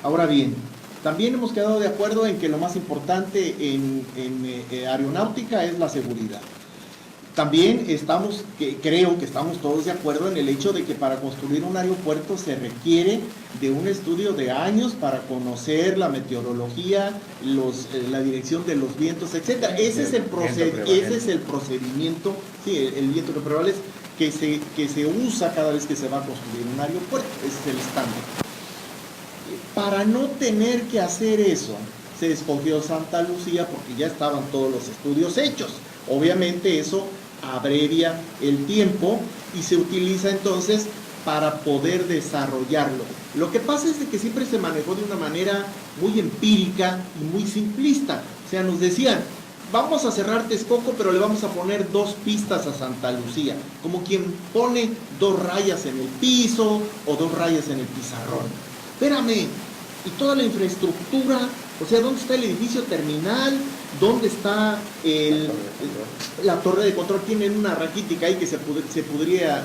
Ahora bien, también hemos quedado de acuerdo en que lo más importante en aeronáutica es la seguridad. También creo que estamos todos de acuerdo en el hecho de que para construir un aeropuerto se requiere de un estudio de años para conocer la meteorología, la dirección de los vientos, etc. Ese es el procedimiento, sí, el viento que prevalece, que se usa cada vez que se va a construir un aeropuerto. Ese es el estándar. Para no tener que hacer eso, se escogió Santa Lucía porque ya estaban todos los estudios hechos. Obviamente eso abrevia el tiempo y se utiliza entonces para poder desarrollarlo. Lo que pasa es que siempre se manejó de una manera muy empírica y muy simplista. O sea, nos decían, vamos a cerrar Texcoco, pero le vamos a poner 2 pistas a Santa Lucía, como quien pone 2 rayas en el piso o 2 rayas en el pizarrón. Espérame, y toda la infraestructura, o sea, ¿dónde está el edificio terminal? ¿Dónde está la torre de control? Tienen una raquítica ahí que se pudiera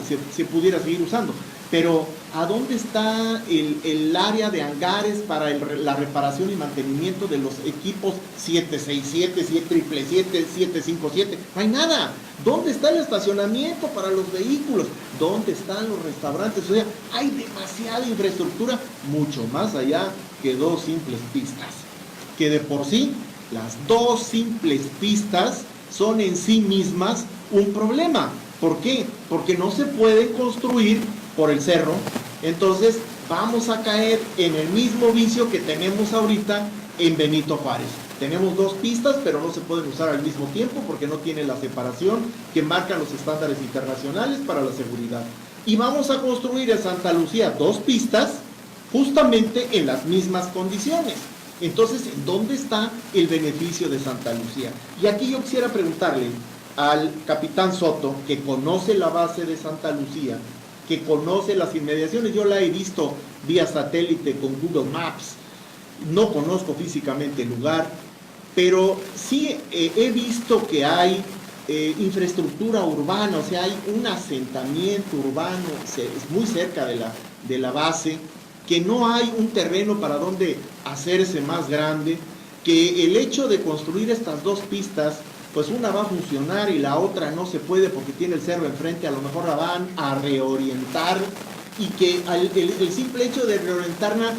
seguir usando. Pero, ¿a dónde está el área de hangares para la reparación y mantenimiento de los equipos 767, 777, 757? No hay nada. ¿Dónde está el estacionamiento para los vehículos? ¿Dónde están los restaurantes? O sea, hay demasiada infraestructura, mucho más allá que 2 simples pistas. Que de por sí, las 2 simples pistas son en sí mismas un problema. ¿Por qué? Porque no se pueden construir por el cerro. Entonces vamos a caer en el mismo vicio que tenemos ahorita en Benito Juárez. Tenemos 2 pistas, pero no se pueden usar al mismo tiempo porque no tiene la separación que marcan los estándares internacionales para la seguridad. Y vamos a construir en Santa Lucía 2 pistas justamente en las mismas condiciones. Entonces, ¿dónde está el beneficio de Santa Lucía? Y aquí yo quisiera preguntarle al capitán Soto, que conoce la base de Santa Lucía, que conoce las inmediaciones. Yo la he visto vía satélite con Google Maps, no conozco físicamente el lugar, pero sí he visto que hay infraestructura urbana, o sea, hay un asentamiento urbano muy cerca de la base, que no hay un terreno para donde hacerse más grande, que el hecho de construir estas 2 pistas, pues una va a funcionar y la otra no se puede porque tiene el cerro enfrente, a lo mejor la van a reorientar, y que el simple hecho de reorientarla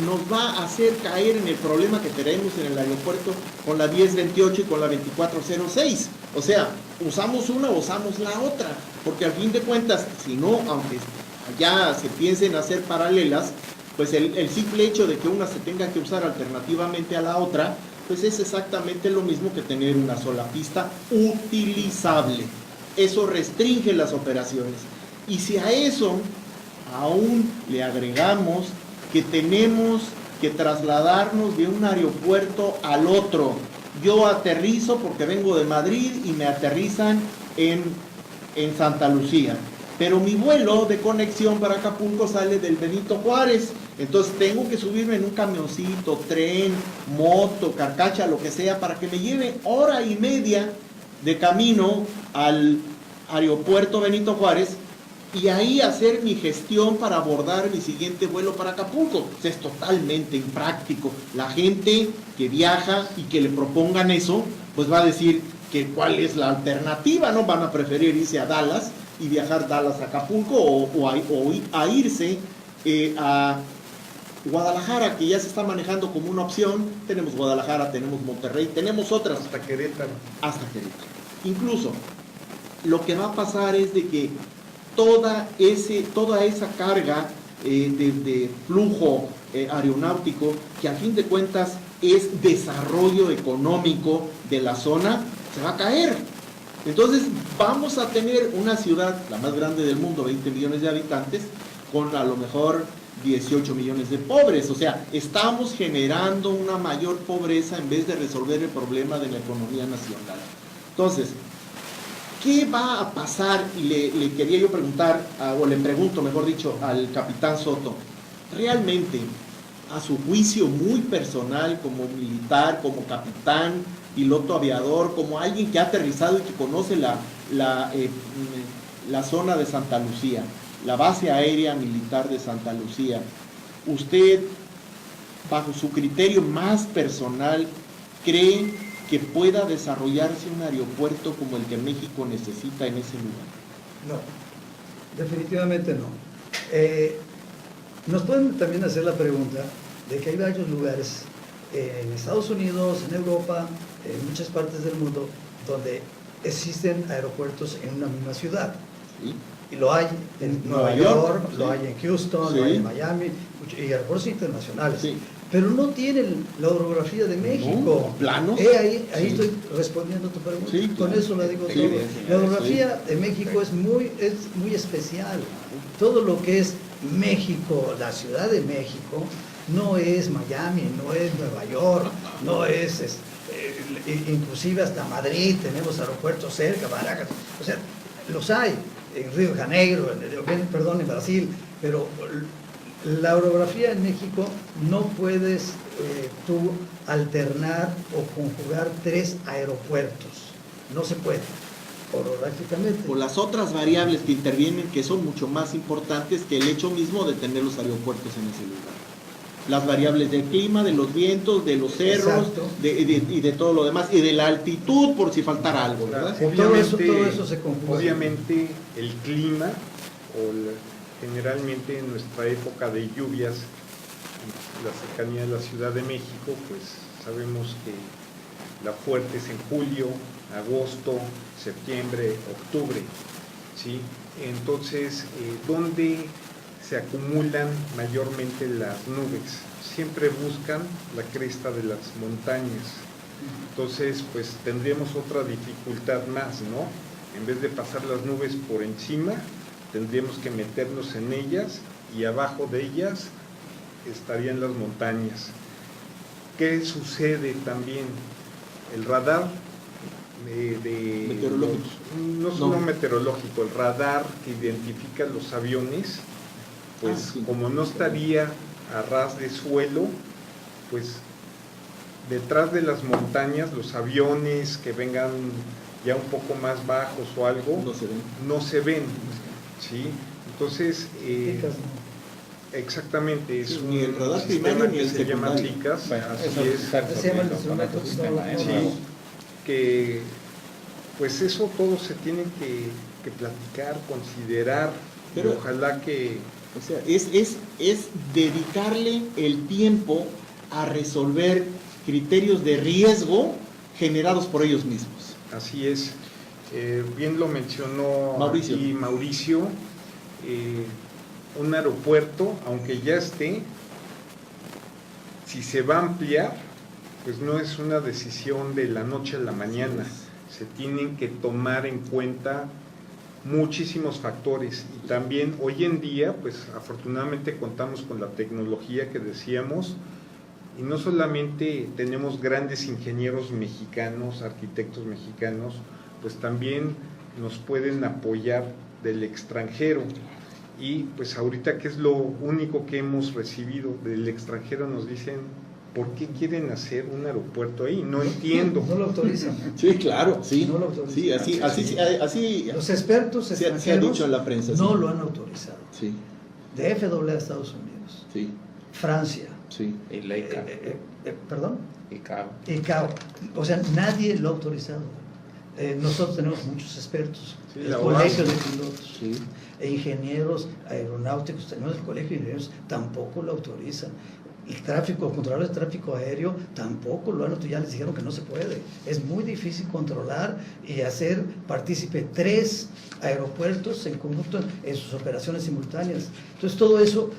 nos va a hacer caer en el problema que tenemos en el aeropuerto con la 1028 y con la 2406. O sea, usamos una o usamos la otra, porque al fin de cuentas, si no, aunque ya se piensen hacer paralelas, pues el simple hecho de que una se tenga que usar alternativamente a la otra, pues es exactamente lo mismo que tener una sola pista utilizable. Eso restringe las operaciones. Y si a eso aún le agregamos que tenemos que trasladarnos de un aeropuerto al otro. Yo aterrizo porque vengo de Madrid y me aterrizan en Santa Lucía. Pero mi vuelo de conexión para Acapulco sale del Benito Juárez. Entonces tengo que subirme en un camioncito, tren, moto, carcacha, lo que sea, para que me lleve 1 hora y media de camino al aeropuerto Benito Juárez y ahí hacer mi gestión para abordar mi siguiente vuelo para Acapulco. Es totalmente impráctico. La gente que viaja y que le propongan eso, pues va a decir que cuál es la alternativa, ¿no? Van a preferir irse a Dallas y viajar Dallas a Acapulco o a irse a Guadalajara, que ya se está manejando como una opción. Tenemos Guadalajara, tenemos Monterrey, tenemos otras. Hasta Querétaro. Hasta Querétaro. Incluso, lo que va a pasar es de que toda esa carga de flujo aeronáutico, que a fin de cuentas es desarrollo económico de la zona, se va a caer. Entonces vamos a tener una ciudad, la más grande del mundo, 20 millones de habitantes, con a lo mejor 18 millones de pobres. O sea, estamos generando una mayor pobreza en vez de resolver el problema de la economía nacional. Entonces, ¿qué va a pasar? Y le quería yo preguntar, o le pregunto, mejor dicho, al capitán Soto. Realmente, a su juicio muy personal, como militar, como capitán, piloto aviador, como alguien que ha aterrizado y que conoce la zona de Santa Lucía, la base aérea militar de Santa Lucía, usted, bajo su criterio más personal, cree que pueda desarrollarse un aeropuerto como el que México necesita en ese lugar? No, definitivamente no. Nos pueden también hacer la pregunta de que hay varios lugares en Estados Unidos, en Europa, en muchas partes del mundo, donde existen aeropuertos en una misma ciudad. ¿Sí? Y lo hay en Nueva Nueva York, York, lo sí. hay en Houston, Sí. lo hay en Miami, y aeropuertos internacionales. Sí. Pero no tienen la orografía de México. ¿Planos? Ahí Sí. estoy respondiendo a tu pregunta. Sí, Con claro. eso la digo Sí, todo. sí, La orografía de México es muy especial. Todo lo que es México, la Ciudad de México, no es Miami, no es Nueva York, no es inclusive hasta Madrid, tenemos aeropuertos cerca, Barajas, o sea, los hay en Río de Janeiro, en Brasil, pero la orografía en México no puedes tú alternar o conjugar 3 aeropuertos, no se puede, orográficamente. Por las otras variables que intervienen, que son mucho más importantes que el hecho mismo de tener los aeropuertos en ese lugar. Las variables del clima, de los vientos, de los cerros, y de todo lo demás, y de la altitud, por si faltara algo, ¿verdad? Sí, todo eso se conjuga. Obviamente el clima, generalmente en nuestra época de lluvias, en la cercanía de la Ciudad de México, pues sabemos que la fuerte es en julio, agosto, septiembre, octubre, ¿sí? Entonces, ¿dónde se acumulan mayormente las nubes? Siempre buscan la cresta de las montañas. Entonces, pues tendríamos otra dificultad más, ¿no? En vez de pasar las nubes por encima, tendríamos que meternos en ellas, y abajo de ellas estarían las montañas. ¿Qué sucede también? El radar meteorológico. No solo meteorológico, el radar que identifica los aviones, pues sí. como no estaría a ras de suelo, pues detrás de las montañas, los aviones que vengan ya un poco más bajos o algo, no se ven, ¿sí? Entonces, exactamente, es ni el radar sistema primario ni que el se llama secundario. TICAS, Bueno, así eso es, está resolviendo con otro sistema, sí, nuevo. que pues eso todo se tiene que platicar, considerar, Pero, y ojalá que... O sea, es dedicarle el tiempo a resolver criterios de riesgo generados por ellos mismos. Así es. Bien lo mencionó Mauricio. aquí Mauricio, un aeropuerto, aunque ya esté, si se va a ampliar, pues no es una decisión de la noche a la mañana. Se tienen que tomar en cuenta muchísimos factores, y también hoy en día, pues afortunadamente contamos con la tecnología que decíamos, y no solamente tenemos grandes ingenieros mexicanos, arquitectos mexicanos, pues también nos pueden apoyar del extranjero. Y pues ahorita, que es lo único que hemos recibido del extranjero, nos dicen: ¿por qué quieren hacer un aeropuerto ahí? No entiendo. No lo autorizan. Sí, claro, sí. No lo autorizan. Sí, así Los expertos se ha extranjeros dicho en la prensa. no sí. lo han autorizado. Sí, De FAA a Estados Unidos, sí, Francia, sí. Y Leica, perdón, y Cabo. ICAO. O sea, nadie lo ha autorizado. Nosotros tenemos muchos expertos, Sí, el la colegio OAS. de pilotos, Sí. e ingenieros aeronáuticos, tenemos el colegio de ingenieros, tampoco lo autorizan. El tráfico, controlar el tráfico aéreo, tampoco lo han autorizado, ya les dijeron que no se puede. Es muy difícil controlar y hacer partícipe 3 aeropuertos en conjunto en sus operaciones simultáneas. Entonces todo eso,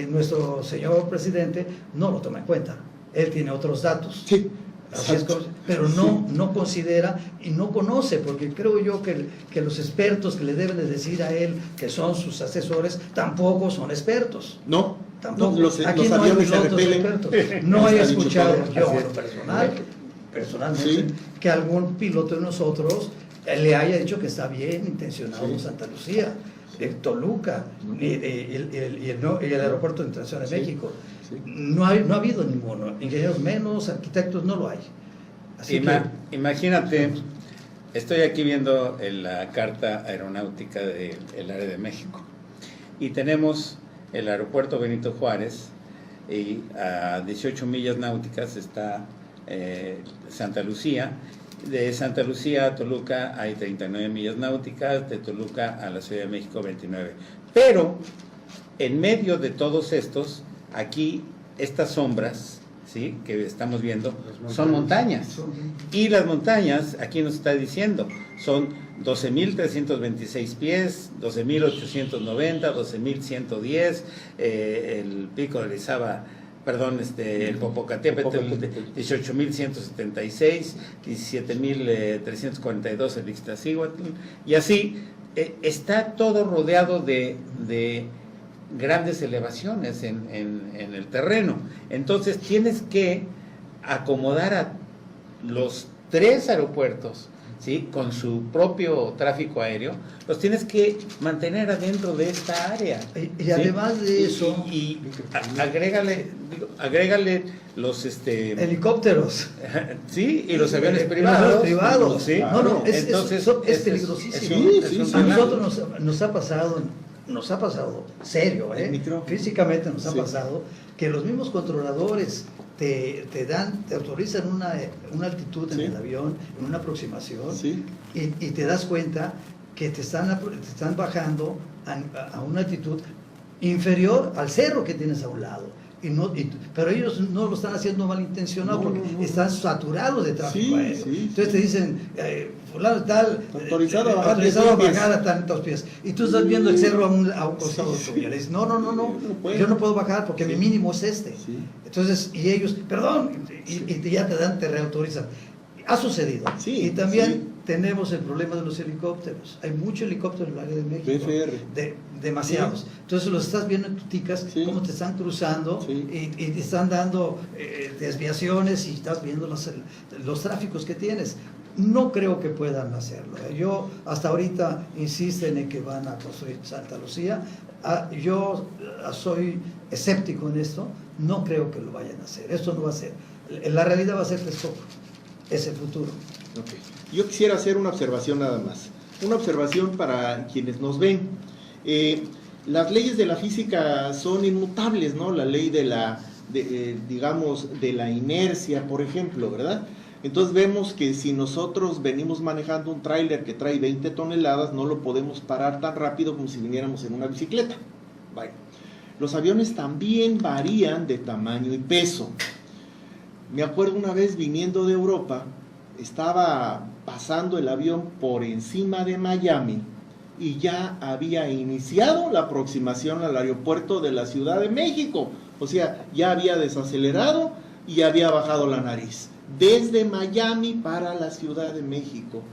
nuestro señor presidente no lo toma en cuenta. Él tiene otros datos. Sí. Así es como, pero no considera y no conoce, porque creo yo que los expertos que le deben de decir a él que son sus asesores tampoco son expertos. No, Tampoco. los Aquí no hay aviones se pilotos repelen. expertos. No he Está dicho escuchado todo. yo Así en es. lo personalmente, Sí. que algún piloto de nosotros le haya dicho que está bien intencionado Sí. en Santa Lucía, Toluca y el Aeropuerto Internacional de Sí. México. Sí. No ha habido ninguno, ingenieros menos, arquitectos no lo hay. Así Imagínate, estoy aquí viendo la carta aeronáutica del área de México y tenemos el aeropuerto Benito Juárez y a 18 millas náuticas está Santa Lucía. De Santa Lucía a Toluca hay 39 millas náuticas, de Toluca a la Ciudad de México 29. Pero en medio de todos estos, aquí estas sombras, ¿sí?, que estamos viendo, son montañas. Y las montañas, aquí nos está diciendo, son 12.326 pies, 12.890, 12.110, el pico de Orizaba, perdón, el Popocatépetl, 18.176, 17.342 el Ixtaccíhuatl, y así está todo rodeado de grandes elevaciones en el terreno. Entonces tienes que acomodar a los 3 aeropuertos, ¿sí?, con su propio tráfico aéreo, los tienes que mantener adentro de esta área. Y ¿sí? además de eso, y agrégale los helicópteros. sí, y los aviones Los privados. privados. ¿sí? No, Entonces, es ese peligrosísimo. es un A relajo. nosotros nos ha pasado, serio, físicamente nos ha pasado, que los mismos controladores te autorizan una altitud en el avión, en una aproximación, y te das cuenta que te están bajando a una altitud inferior al cerro que tienes a un lado. Pero ellos no lo están haciendo malintencionado, porque están saturados de tráfico aéreo. Entonces te dicen, fulano tal, autorizado a bajar a tantos pies, y tú estás viendo el cerro a un costado de tu vida. Le dices, no, yo no puedo bajar porque mi mínimo es este. Entonces, y ellos, perdón, y ya te reautorizan. Ha sucedido. Y también tenemos el problema de los helicópteros. Hay muchos helicópteros en el área de México. Demasiados. Entonces los estás viendo en tuticas, cómo te están cruzando y te están dando desviaciones, y estás viendo los tráficos que tienes. No creo que puedan hacerlo. Yo hasta ahorita insisten en que van a construir Santa Lucía. Yo soy escéptico en esto. No creo que lo vayan a hacer. Esto no va a ser. La realidad va a ser Texcoco. Es el futuro. Yo quisiera hacer una observación nada más. Una observación para quienes nos ven. Las leyes de la física son inmutables, ¿no? La ley de la inercia, por ejemplo, ¿verdad? Entonces vemos que si nosotros venimos manejando un tráiler que trae 20 toneladas, no lo podemos parar tan rápido como si viniéramos en una bicicleta. Bueno, los aviones también varían de tamaño y peso. Me acuerdo una vez viniendo de Europa, estaba pasando el avión por encima de Miami y ya había iniciado la aproximación al aeropuerto de la Ciudad de México. O sea, ya había desacelerado y había bajado la nariz. Desde Miami para la Ciudad de México.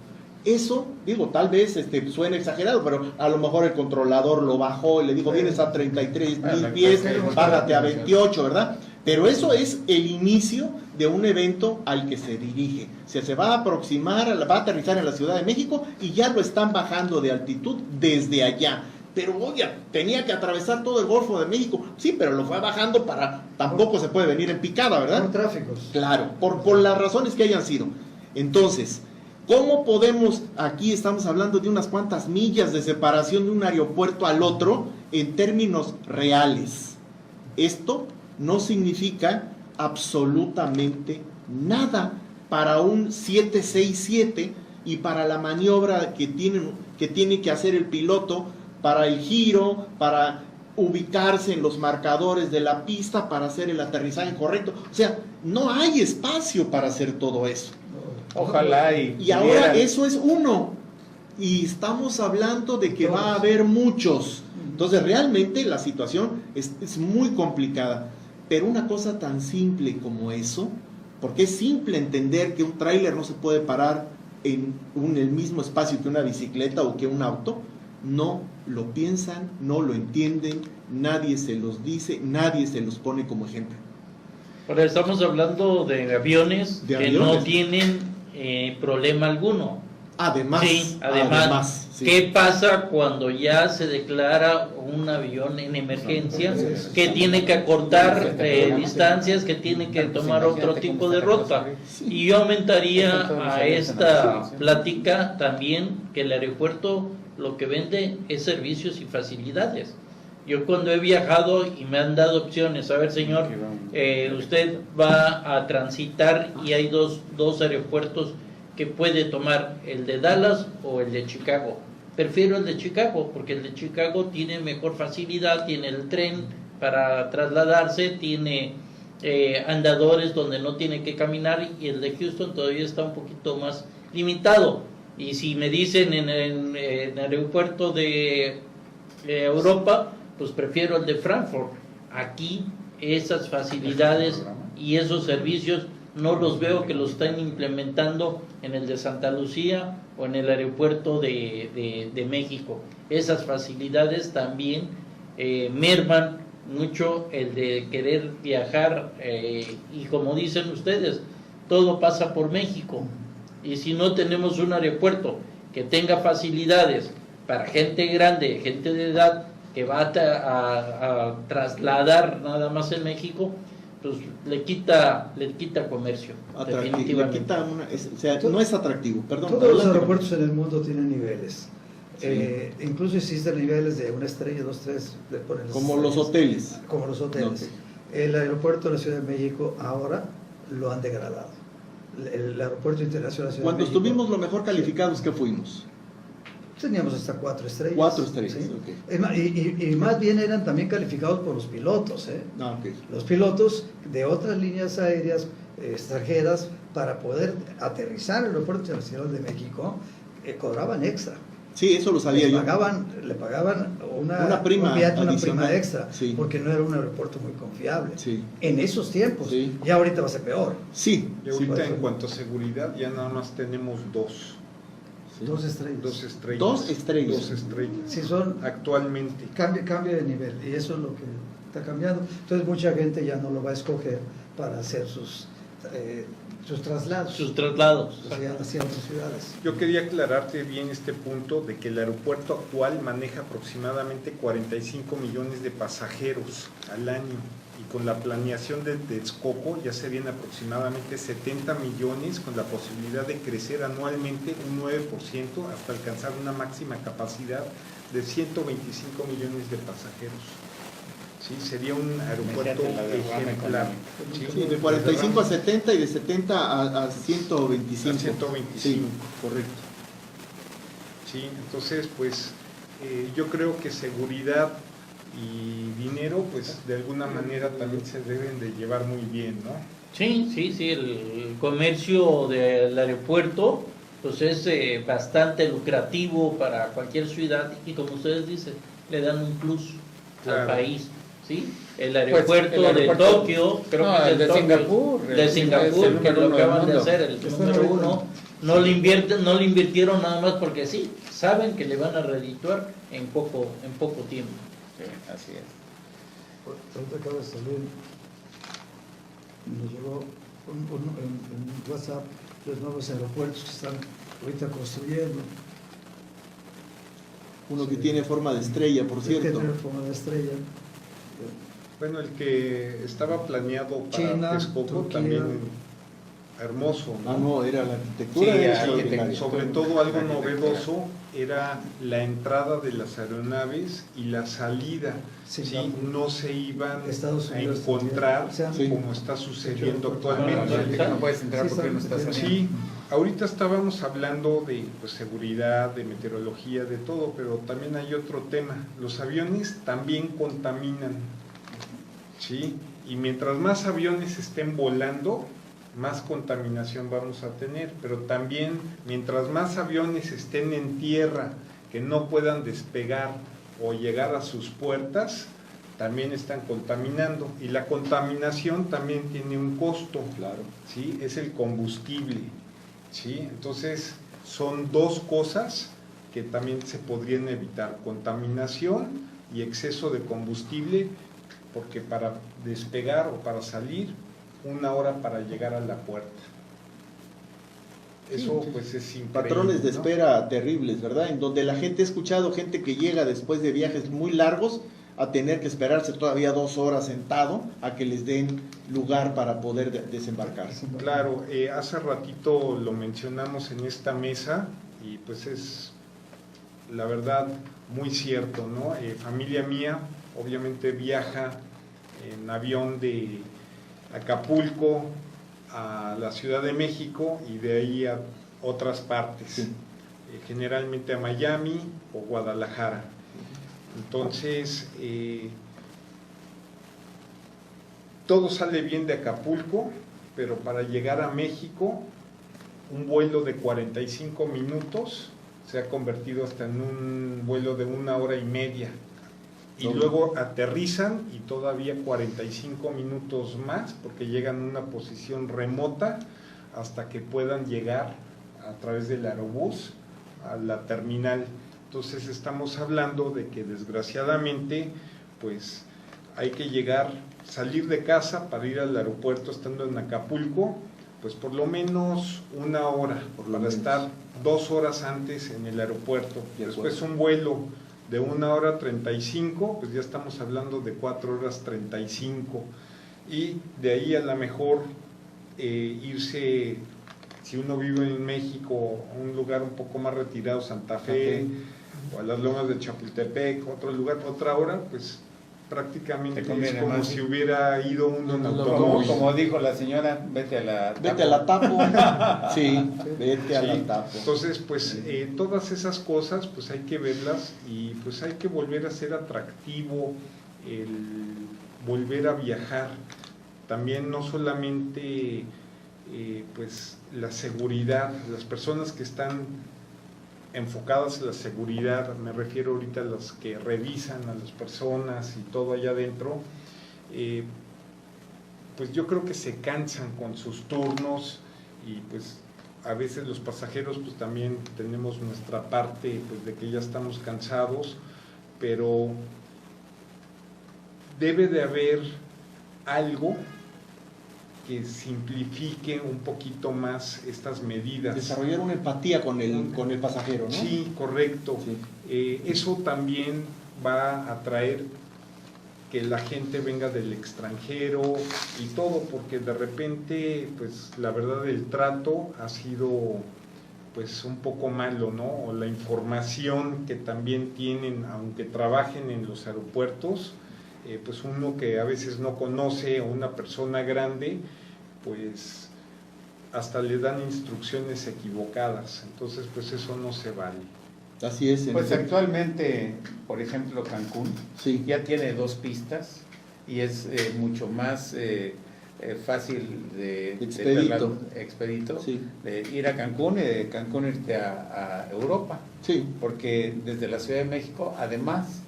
Eso, digo, tal vez suena exagerado, pero a lo mejor el controlador lo bajó y le dijo, vienes a 33,000 pies, bájate a 28, ¿verdad? Pero eso es el inicio de un evento al que se dirige. Se va a aproximar, va a aterrizar en la Ciudad de México y ya lo están bajando de altitud desde allá. Pero oye, tenía que atravesar todo el Golfo de México. Sí, pero lo fue bajando tampoco se puede venir en picada, ¿verdad? Por tráficos. Claro, por las razones que hayan sido. Entonces, ¿cómo podemos, aquí estamos hablando de unas cuantas millas de separación de un aeropuerto al otro en términos reales? Esto no significa absolutamente nada para un 767 y para la maniobra que tiene que hacer el piloto, para el giro, para ubicarse en los marcadores de la pista, para hacer el aterrizaje correcto. O sea, no hay espacio para hacer todo eso. Ojalá y ahora eso es uno, y estamos hablando de que va a haber muchos. Entonces realmente la situación es muy complicada. Pero una cosa tan simple como eso porque es simple entender que un tráiler no se puede parar en el mismo espacio que una bicicleta o que un auto. No lo piensan, no lo entienden, nadie se los dice, nadie se los pone como ejemplo. Ahora estamos hablando de aviones que no tienen problema alguno. Además, sí, además, sí. ¿Qué pasa cuando ya se declara un avión en emergencia que tiene que acortar distancias, que tiene que tomar otro tipo de ruta? Y yo aumentaría a esta plática también que el aeropuerto lo que vende es servicios y facilidades. Yo cuando he viajado y me han dado opciones, a ver señor, usted va a transitar y hay dos aeropuertos que puede tomar, el de Dallas o el de Chicago. Prefiero el de Chicago porque el de Chicago tiene mejor facilidad, tiene el tren para trasladarse, tiene andadores donde no tiene que caminar, y el de Houston todavía está un poquito más limitado. Y si me dicen en el aeropuerto de Europa, pues prefiero el de Frankfurt. Aquí esas facilidades y esos servicios no los veo que los están implementando en el de Santa Lucía o en el aeropuerto de México. Esas facilidades también merman mucho el de querer viajar, y como dicen ustedes, todo pasa por México. Y si no tenemos un aeropuerto que tenga facilidades para gente grande, gente de edad, que va a trasladar nada más en México, pues le quita comercio. Definitivamente. No es atractivo. Perdón, todos los aeropuertos en el mundo tienen niveles. Sí. Incluso existen niveles de 1 estrella, 2, 3. Como los hoteles. Como los hoteles. Okay. El aeropuerto de la Ciudad de México ahora lo han degradado. El aeropuerto internacional de la Ciudad Cuando de México, estuvimos lo mejor calificados, ¿qué fuimos? Teníamos hasta 4 estrellas. 4 estrellas, ¿sí? Okay. Y más bien eran también calificados por los pilotos. Okay. Los pilotos de otras líneas aéreas extranjeras, para poder aterrizar en el aeropuerto internacional de México, cobraban extra. Sí, eso lo sabía yo. Le pagaban una prima extra, sí, porque no era un aeropuerto muy confiable. Sí. En esos tiempos, sí, ya ahorita va a ser peor. Sí. Y ahorita en cuanto a seguridad ya nada más tenemos 2. Sí. 2 estrellas. 2 estrellas. 2 estrellas. 2 estrellas. Sí, son actualmente. Cambia de nivel, y eso es lo que está cambiando. Entonces mucha gente ya no lo va a escoger para hacer sus traslados. Sus traslados. Hacia otras ciudades. Yo quería aclararte bien este punto de que el aeropuerto actual maneja aproximadamente 45 millones de pasajeros al año, y con la planeación de Texcoco ya serían aproximadamente 70 millones, con la posibilidad de crecer anualmente un 9% hasta alcanzar una máxima capacidad de 125 millones de pasajeros. Sí, sería un aeropuerto ejemplar. Sí, de 45 a 70 y de 70 a 125. A 125. Sí, correcto. Sí, entonces pues yo creo que seguridad y dinero pues de alguna manera también se deben de llevar muy bien, ¿no? Sí, el comercio del aeropuerto pues es bastante lucrativo para cualquier ciudad, y como ustedes dicen, le dan un plus al país. ¿Sí? El aeropuerto de Tokio, creo que el de Singapur, que lo acaban de hacer, el número 1, no le invirtieron nada más porque sí, saben que le van a redituar en poco tiempo. Sí, así es. Ahorita acaba de salir, nos llegó en WhatsApp los nuevos aeropuertos que están ahorita construyendo. Uno que tiene forma de estrella, por cierto. Que tiene forma de estrella. Bueno, el que estaba planeado para China, Texcoco Turquía, también hermoso, ¿no? No, era la arquitectura. Sí, sobre todo algo novedoso era la entrada de las aeronaves y la salida. Sí, no se iban a encontrar como está sucediendo actualmente. No puedes entrar porque no estás saliendo. Sí, ahorita estábamos hablando de seguridad, de meteorología, de todo, pero también hay otro tema. Los aviones también contaminan, ¿sí? Y mientras más aviones estén volando, más contaminación vamos a tener, pero también mientras más aviones estén en tierra que no puedan despegar o llegar a sus puertas, también están contaminando, y la contaminación también tiene un costo, Claro. ¿sí? Es el combustible, ¿sí? Entonces son dos cosas que también se podrían evitar: contaminación y exceso de combustible, porque para despegar o para salir, 1 hora para llegar a la puerta. Eso Sí, pues es increíble, Patrones de ¿no? espera terribles, ¿verdad? En donde la gente, he escuchado gente que llega después de viajes muy largos a tener que esperarse todavía 2 horas sentado a que les den lugar para poder desembarcar. Claro, hace ratito lo mencionamos en esta mesa y pues es la verdad muy cierto, ¿no? Familia mía obviamente viaja en avión de Acapulco a la Ciudad de México y de ahí a otras partes, Sí. Generalmente a Miami o Guadalajara. Entonces, todo sale bien de Acapulco, pero para llegar a México, un vuelo de 45 minutos se ha convertido hasta en un vuelo de 1 hora y media. Y luego aterrizan y todavía 45 minutos más, porque llegan a una posición remota hasta que puedan llegar a través del aerobús a la terminal. Entonces estamos hablando de que desgraciadamente pues hay que salir de casa para ir al aeropuerto estando en Acapulco, pues por lo menos 1 hora, para estar 2 horas antes en el aeropuerto. Después un vuelo de 1 hora 35, pues ya estamos hablando de 4 horas 35, y de ahí a lo mejor irse, si uno vive en México, a un lugar un poco más retirado, Santa Fe, o a las Lomas de Chapultepec, otro lugar, otra hora, pues prácticamente Te conviene es como más, si ¿sí? hubiera ido uno en Como, automóvil. como dijo la señora, vete a la Vete a la Tapo. Sí, vete a Sí. la Tapo. Entonces, pues todas esas cosas, pues hay que verlas y pues hay que volver a ser atractivo el volver a viajar. También no solamente pues la seguridad, las personas que están enfocadas en la seguridad, me refiero ahorita a las que revisan a las personas y todo allá adentro, pues yo creo que se cansan con sus turnos y pues a veces los pasajeros pues también tenemos nuestra parte pues de que ya estamos cansados, pero debe de haber algo que simplifique un poquito más estas medidas. Desarrollar una empatía con el pasajero, ¿no? Sí, correcto. Sí. Eso también va a atraer que la gente venga del extranjero y todo, porque de repente, pues la verdad el trato ha sido pues un poco malo, ¿no? O la información que también tienen, aunque trabajen en los aeropuertos, pues uno que a veces no conoce, o una persona grande, pues hasta le dan instrucciones equivocadas. Entonces, pues eso no se vale. Así es. Pues actualmente, por ejemplo, Cancún Sí. ya tiene 2 pistas y es mucho más fácil de expedito Sí. de ir a Cancún y de Cancún irte a Europa, Sí. porque desde la Ciudad de México, además,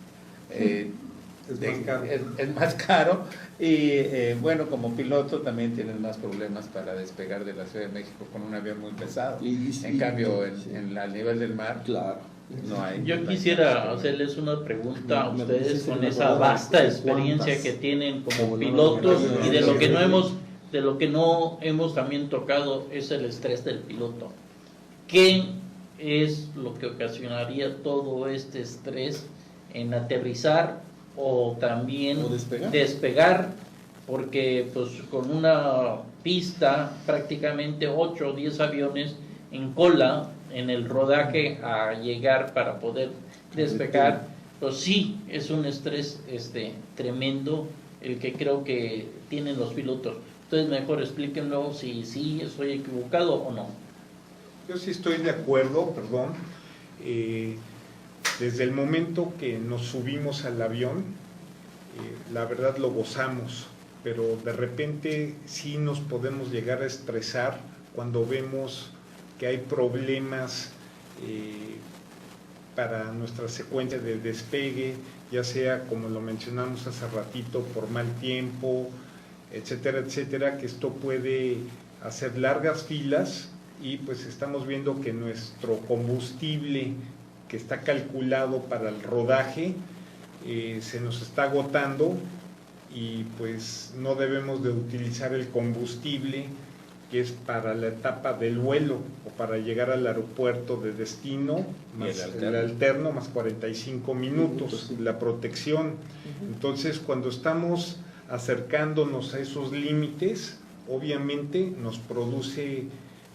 Más caro. es más caro y bueno, como piloto también tienes más problemas para despegar de la Ciudad de México con un avión muy pesado. En cambio, al nivel del mar, Claro. no hay. Yo quisiera hacerles una pregunta a Me ustedes parece con que esa me vasta acuerdo experiencia cuántas. que tienen como Como pilotos no, y de lo que no hemos también tocado es el estrés del piloto. ¿Qué es lo que ocasionaría todo este estrés en aterrizar o también O despegar. despegar? Porque pues con una pista prácticamente 8 o 10 aviones en cola en el rodaje a llegar para poder despegar, pues sí es un estrés tremendo el que creo que tienen los pilotos. Entonces mejor explíquenlo si sí estoy equivocado o no. Yo sí estoy de acuerdo, perdón. Desde el momento que nos subimos al avión, la verdad lo gozamos, pero de repente sí nos podemos llegar a estresar cuando vemos que hay problemas para nuestra secuencia de despegue, ya sea como lo mencionamos hace ratito, por mal tiempo, etcétera, etcétera, que esto puede hacer largas filas y pues estamos viendo que nuestro combustible que está calculado para el rodaje se nos está agotando y pues no debemos de utilizar el combustible que es para la etapa del vuelo o para llegar al aeropuerto de destino, más el alterno, más 45 minutos, la protección. Entonces, cuando estamos acercándonos a esos límites, obviamente nos produce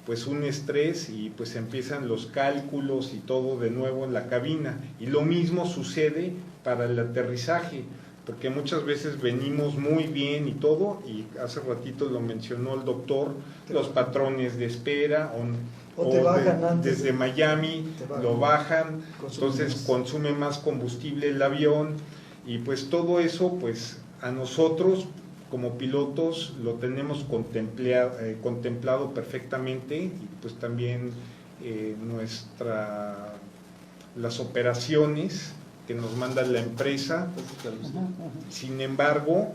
pues un estrés y pues empiezan los cálculos y todo de nuevo en la cabina. Y lo mismo sucede para el aterrizaje, porque muchas veces venimos muy bien y todo, y hace ratito lo mencionó el doctor, los patrones de espera, o te bajan antes desde Miami lo bajan, entonces consume más combustible el avión, y pues todo eso pues a nosotros como pilotos lo tenemos contemplado perfectamente, y pues también las operaciones que nos manda la empresa. Sin embargo,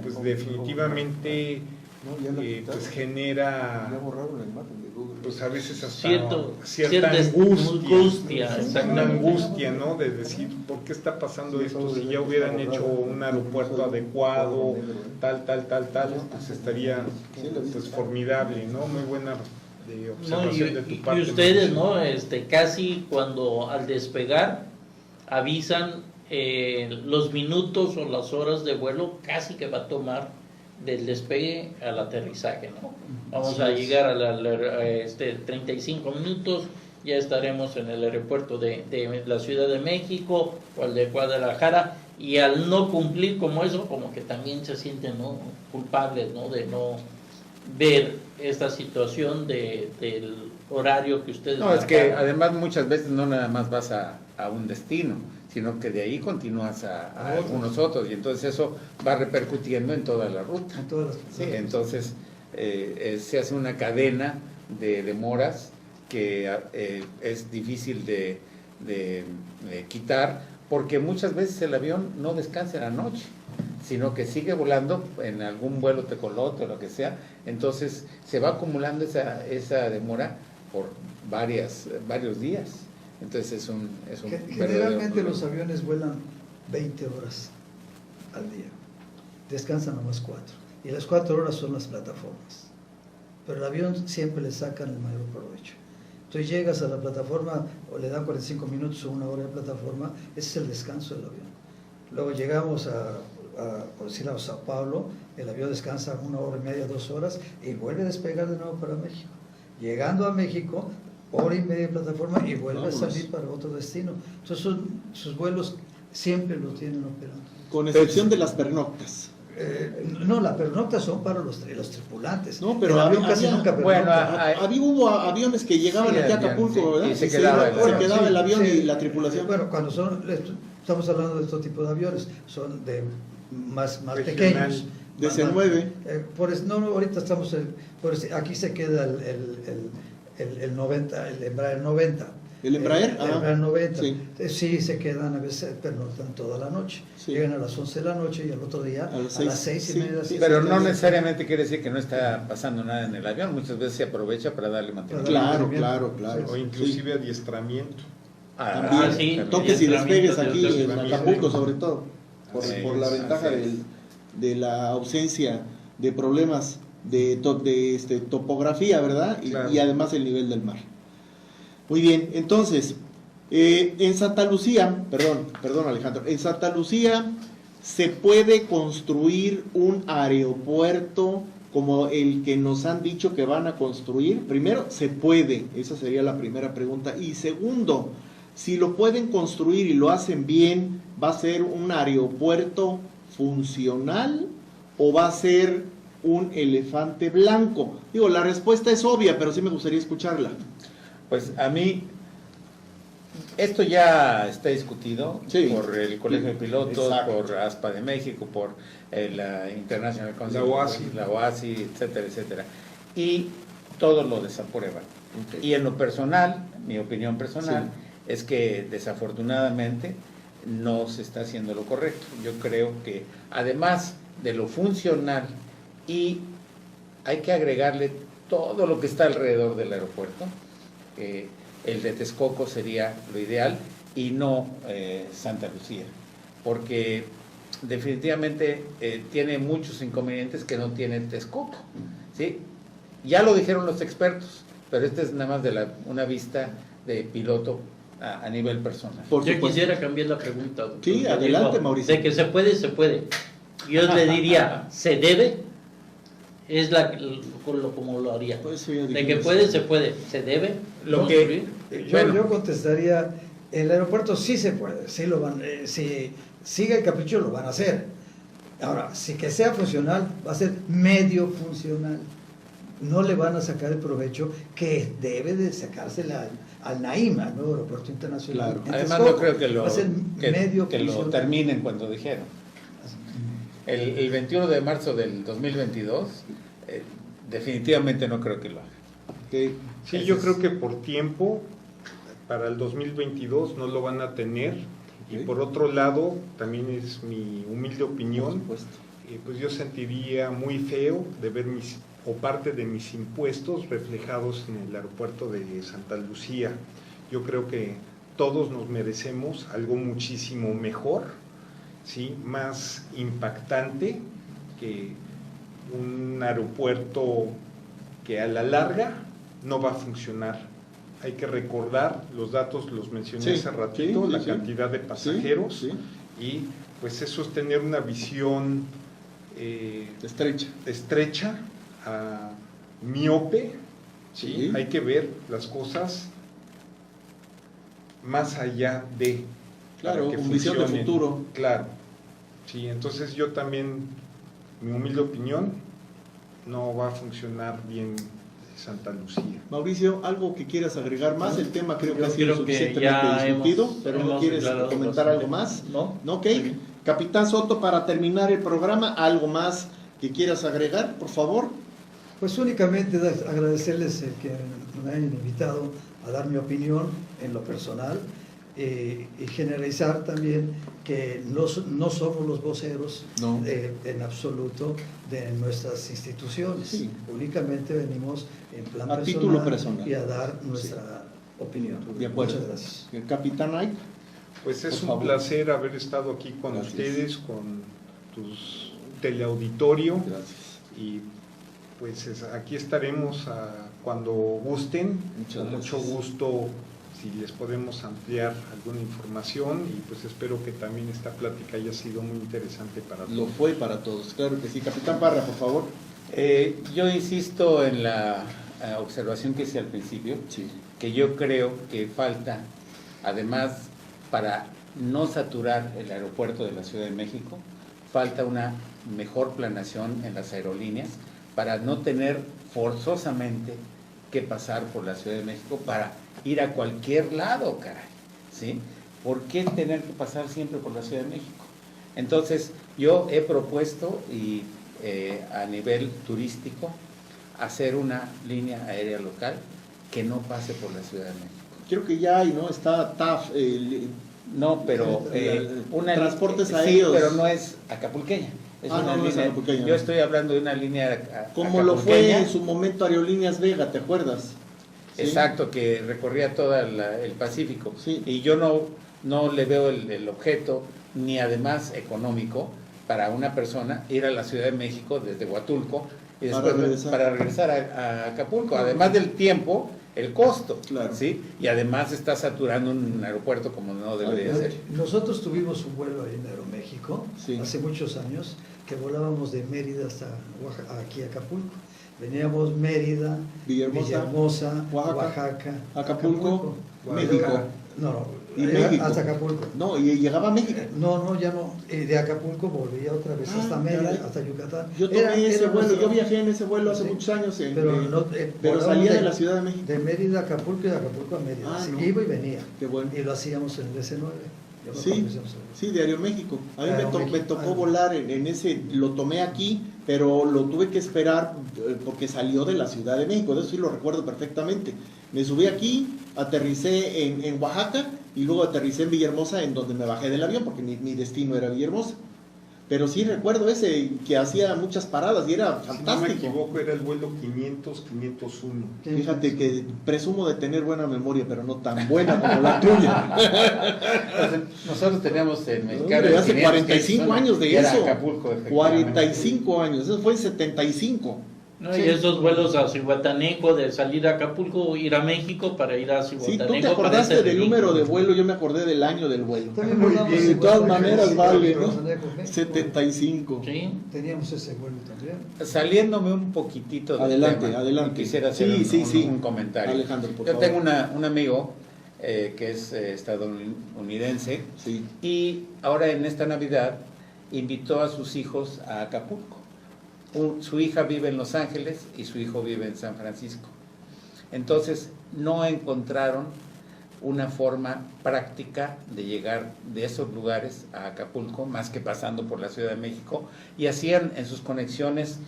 pues definitivamente pues genera pues a veces hasta cierta angustia, una angustia, ¿no? De decir, ¿por qué está pasando esto? Si ya hubieran hecho un aeropuerto adecuado, tal, pues estaría pues formidable, ¿no? Muy buena observación de tu parte. Y ustedes, ¿no? Casi cuando al despegar avisan los minutos o las horas de vuelo casi que va a tomar del despegue al aterrizaje, ¿no? Vamos a llegar a 35 minutos, ya estaremos en el aeropuerto de la Ciudad de México o el de Guadalajara, y al no cumplir como eso, como que también se sienten, ¿no?, culpables, ¿no?, de no ver esta situación del horario que ustedes No, es que además muchas veces no nada más vas a un destino, sino que de ahí continúas a algunos otros, y entonces eso va repercutiendo en toda la ruta. En todas las sí, entonces se hace una cadena de demoras que es difícil de quitar, porque muchas veces el avión no descansa en la noche, sino que sigue volando en algún vuelo tecolote o lo que sea, entonces se va acumulando esa demora por varios días. Entonces es un generalmente los aviones vuelan 20 horas al día, descansan nomás 4, y las 4 horas son las plataformas, pero el avión siempre le sacan el mayor provecho. Entonces llegas a la plataforma, o le dan 45 minutos o 1 hora de plataforma, ese es el descanso del avión. Luego llegamos por decirlo, a Sao Paulo, el avión descansa 1 hora y media, 2 horas, y vuelve a despegar de nuevo para México. Llegando a México, 1 hora y media de plataforma, y vuelve a salir para otro destino. Entonces sus vuelos siempre los tienen operando. Con excepción de las pernoctas. No, las pernoctas son para los tripulantes. No, pero el avión casi nunca pernocta. Hubo aviones que llegaban aquí a Acapulco, ¿verdad? Y se quedaba el avión y la tripulación. Bueno, cuando estamos hablando de este tipo de aviones, son de más pequeños. De C9. Ahorita estamos, aquí se queda el 90, el Embraer 90. ¿El Embraer? El Embraer 90. Sí. Sí, se quedan a veces, pernoctan toda la noche. Sí. Llegan a las 11 de la noche y al otro día a las 6:30. Sí, pero no necesariamente quiere decir que no está pasando nada en el avión. Muchas veces se aprovecha para darle mantenimiento. Claro. O inclusive adiestramiento. También, sí, toques y despegues aquí en Acapulco, sobre todo, por la ventaja de la ausencia de problemas de topografía, ¿verdad? Claro. Y además el nivel del mar. Muy bien, entonces, en Santa Lucía, perdón Alejandro, en Santa Lucía se puede construir un aeropuerto como el que nos han dicho que van a construir. Primero, se puede, esa sería la primera pregunta. Y segundo, si lo pueden construir y lo hacen bien, ¿va a ser un aeropuerto funcional o va a ser un elefante blanco? Digo, la respuesta es obvia, pero sí me gustaría escucharla. Pues a mí, esto ya está discutido por el Colegio de Pilotos, por ASPA de México, por la International Council, la OASI, etcétera, y todos lo desaprueban. Y en lo personal, mi opinión personal, es que desafortunadamente no se está haciendo lo correcto. Yo creo que además de lo funcional, y hay que agregarle todo lo que está alrededor del aeropuerto, el de Texcoco sería lo ideal y no Santa Lucía, porque definitivamente tiene muchos inconvenientes que no tiene Texcoco, ¿sí? Ya lo dijeron los expertos, pero este es nada más de una vista de piloto a nivel personal. Por Yo supuesto. quisiera cambiar la pregunta. doctor. Sí, Yo adelante, digo, Mauricio. De que se puede, se puede. Yo le diría, ¿se debe? Es como lo haría. Pues eso ya De que dijimos. puede, se puede. ¿Se debe? Lo construir? Yo contestaría, el aeropuerto sí se puede, sí lo van, si sigue el capricho lo van a hacer. Ahora, si que sea funcional, va a ser medio funcional. No le van a sacar el provecho que debe de sacársela al Naim, al nuevo aeropuerto internacional. Claro. en Además Texcoco. no creo que va a ser medio que lo funcional. terminen cuando dijeron. El 21 de marzo del 2022, definitivamente no creo que lo haga. Ok. Sí, yo creo que por tiempo, para el 2022 no lo van a tener. Y Ok. por otro lado, también es mi humilde Por opinión, supuesto. pues yo sentiría muy feo de ver parte de mis impuestos reflejados en el aeropuerto de Santa Lucía. Yo creo que todos nos merecemos algo muchísimo mejor, ¿sí? Más impactante que un aeropuerto que a la larga no va a funcionar. Hay que recordar, los datos los mencioné Sí, hace ratito, sí, la sí. cantidad de pasajeros, Sí, y pues eso es tener una visión estrecha. estrecha, miope, ¿sí? Sí. Hay que ver las cosas más allá de... Claro, para que con visión de funcionen. futuro. Claro, sí, entonces yo también, mi humilde opinión, no va a funcionar bien Santa Lucía. Mauricio, ¿algo que quieras agregar más? El tema creo que Yo ha sido creo que suficientemente ya discutido, pero ¿no hemos quieres declarado comentar bastante. algo más? No. ¿No? Ok. Muy bien. Capitán Soto, para terminar el programa, ¿algo más que quieras agregar, por favor? Pues únicamente agradecerles el que me hayan invitado a dar mi opinión en lo personal y generalizar también que no somos los voceros No. en absoluto de nuestras instituciones. Sí. Únicamente venimos en plan A título personal. y a dar nuestra opinión. De acuerdo. Muchas gracias. El Capitán Ike. Pues es Por un favor. placer haber estado aquí con Gracias. ustedes, con tus teleauditorio, Gracias. y pues aquí estaremos cuando gusten. Muchas Con gracias. mucho gusto, si les podemos ampliar alguna información, y pues espero que también esta plática haya sido muy interesante para Lo todos. fue para todos, claro que sí. Capitán Parra, por favor. Yo insisto en la observación que hice al principio, Sí. que yo creo que falta, además, para no saturar el aeropuerto de la Ciudad de México, falta una mejor planeación en las aerolíneas para no tener forzosamente que pasar por la Ciudad de México para ir a cualquier lado, caray, ¿sí? ¿Por qué tener que pasar siempre por la Ciudad de México? Entonces, yo he propuesto, y a nivel turístico, hacer una línea aérea local que no pase por la Ciudad de México. Creo que ya hay, ¿no? Está TAF. No, pero Transportes sí, aéreos. pero no es acapulqueña. Es Ah, una no es línea, acapulqueña, yo no. estoy hablando de una línea Como lo fue acapulqueña, en su momento Aerolíneas Vega, ¿te acuerdas? Sí. exacto, que recorría todo el Pacífico. Sí. Y yo no le veo el objeto, ni además económico, para una persona ir a la Ciudad de México desde Huatulco y después para regresar a Acapulco. Además del tiempo, el costo, Claro. ¿sí? Y además está saturando un aeropuerto como no debería ser. Nosotros tuvimos un vuelo ahí en Aeroméxico Sí. hace muchos años que volábamos de Mérida hasta aquí a Acapulco. Veníamos Mérida, Villahermosa, Oaxaca, Acapulco, México. No, Y México. hasta Acapulco. No, y llegaba a México. No, ya no. De Acapulco volvía otra vez Ah, hasta Mérida, caray. hasta Yucatán. Yo tomé ese vuelo, nuestro- yo viajé en ese vuelo hace Sí. muchos años, Pero, pero volábamos salía de la Ciudad de México. De Mérida a Acapulco y de Acapulco a Mérida. Ah, Así, no. iba y venía. Qué bueno. Y lo hacíamos en el DC-9. Yo me Sí, acuerdo que hacíamos el- sí, de Aeroméxico. A mí Aeroméxico. me tocó volar en ese, lo tomé aquí, pero lo tuve que esperar porque salió de la Ciudad de México, de eso sí lo recuerdo perfectamente. Me subí aquí, aterricé en Oaxaca y luego aterricé en Villahermosa, en donde me bajé del avión, porque mi destino era Villahermosa. Pero sí recuerdo ese que hacía muchas paradas y era Si no me fantástico. equivoco, era el vuelo 500-501. Fíjate que presumo de tener buena memoria, pero no tan buena como la tuya. Nosotros teníamos el mexicano. Hombre, hace 500, 45 que años de era eso. Acapulco, efectivamente. 45 años, eso fue en 75. ¿No? Sí. Y esos vuelos a Cihuatanejo, de salir a Acapulco, ir a México para ir a Sí, Cihuatanejo. tú te acordaste parece del número de ridículo. vuelo, yo me acordé del año del vuelo. También Muy volamos bien, De igual, todas porque maneras sí, vale, pero ¿no? México, México. 75. Sí. Teníamos ese vuelo también. Saliéndome un poquitito del Adelante, tema, adelante. quisiera hacer un comentario. Alejandro, por Yo favor. tengo un amigo que es estadounidense Sí. y ahora en esta Navidad invitó a sus hijos a Acapulco. Su hija vive en Los Ángeles y su hijo vive en San Francisco. Entonces no encontraron una forma práctica de llegar de esos lugares a Acapulco, más que pasando por la Ciudad de México, y hacían en sus conexiones,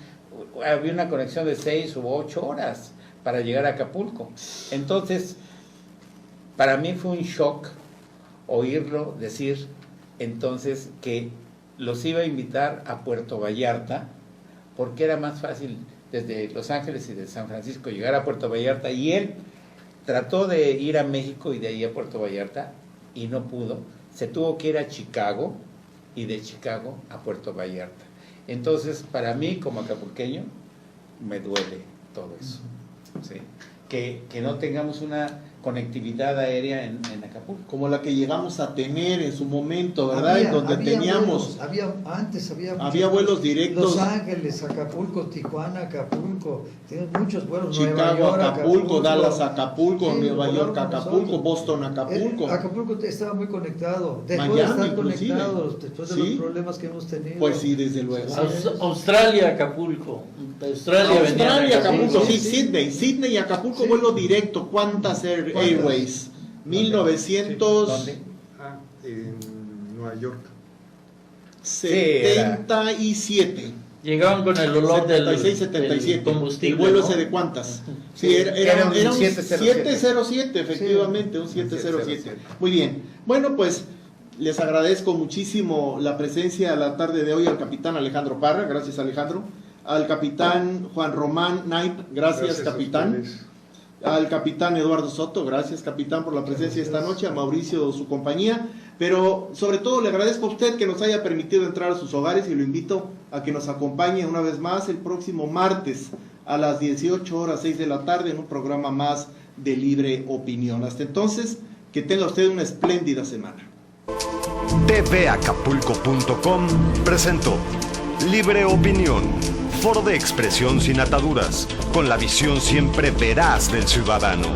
había una conexión de 6 u 8 horas para llegar a Acapulco. Entonces, para mí fue un shock oírlo decir entonces que los iba a invitar a Puerto Vallarta, porque era más fácil desde Los Ángeles y de San Francisco llegar a Puerto Vallarta, y él trató de ir a México y de ahí a Puerto Vallarta y no pudo, se tuvo que ir a Chicago y de Chicago a Puerto Vallarta. Entonces, para mí como acapulqueño, me duele todo eso, ¿sí? Que no tengamos una conectividad aérea en Acapulco. Como la que llegamos a tener en su momento, ¿verdad? En donde teníamos... Antes había vuelos directos. Los Ángeles, Acapulco, Tijuana, Acapulco. Teníamos muchos vuelos. Nueva Chicago, York, Acapulco, Dallas, Acapulco, Sí, Nueva York, volaron Acapulco, nosotros. Boston, Acapulco. Acapulco estaba muy conectado. Dejó Miami, de estar inclusive. conectado después de Sí. los problemas que hemos tenido. Pues sí, desde luego. Australia, Acapulco. Australia, venía de Australia, Acapulco, sí, sí. Sydney y Acapulco, Sí. vuelo directo. ¿Cuántas Airways? 1977. ¿Dónde? En Nueva York. Llegaban con el olor 76, del 77. combustible. ¿El vuelo ¿no? ese de cuántas? Sí, Sí, era era un un 707. 707, efectivamente, un 707. Muy bien. Bueno, pues les agradezco muchísimo la presencia a la tarde de hoy al capitán Alejandro Parra, gracias Alejandro, al capitán Juan Román Naip, gracias a capitán. ustedes. Al capitán Eduardo Soto, gracias capitán por la presencia esta noche, a Mauricio su compañía, pero sobre todo le agradezco a usted que nos haya permitido entrar a sus hogares y lo invito a que nos acompañe una vez más el próximo martes a las 18 horas 6 de la tarde en un programa más de Libre Opinión. Hasta entonces, que tenga usted una espléndida semana. tvacapulco.com presentó Libre Opinión, foro de expresión sin ataduras, con la visión siempre veraz del ciudadano.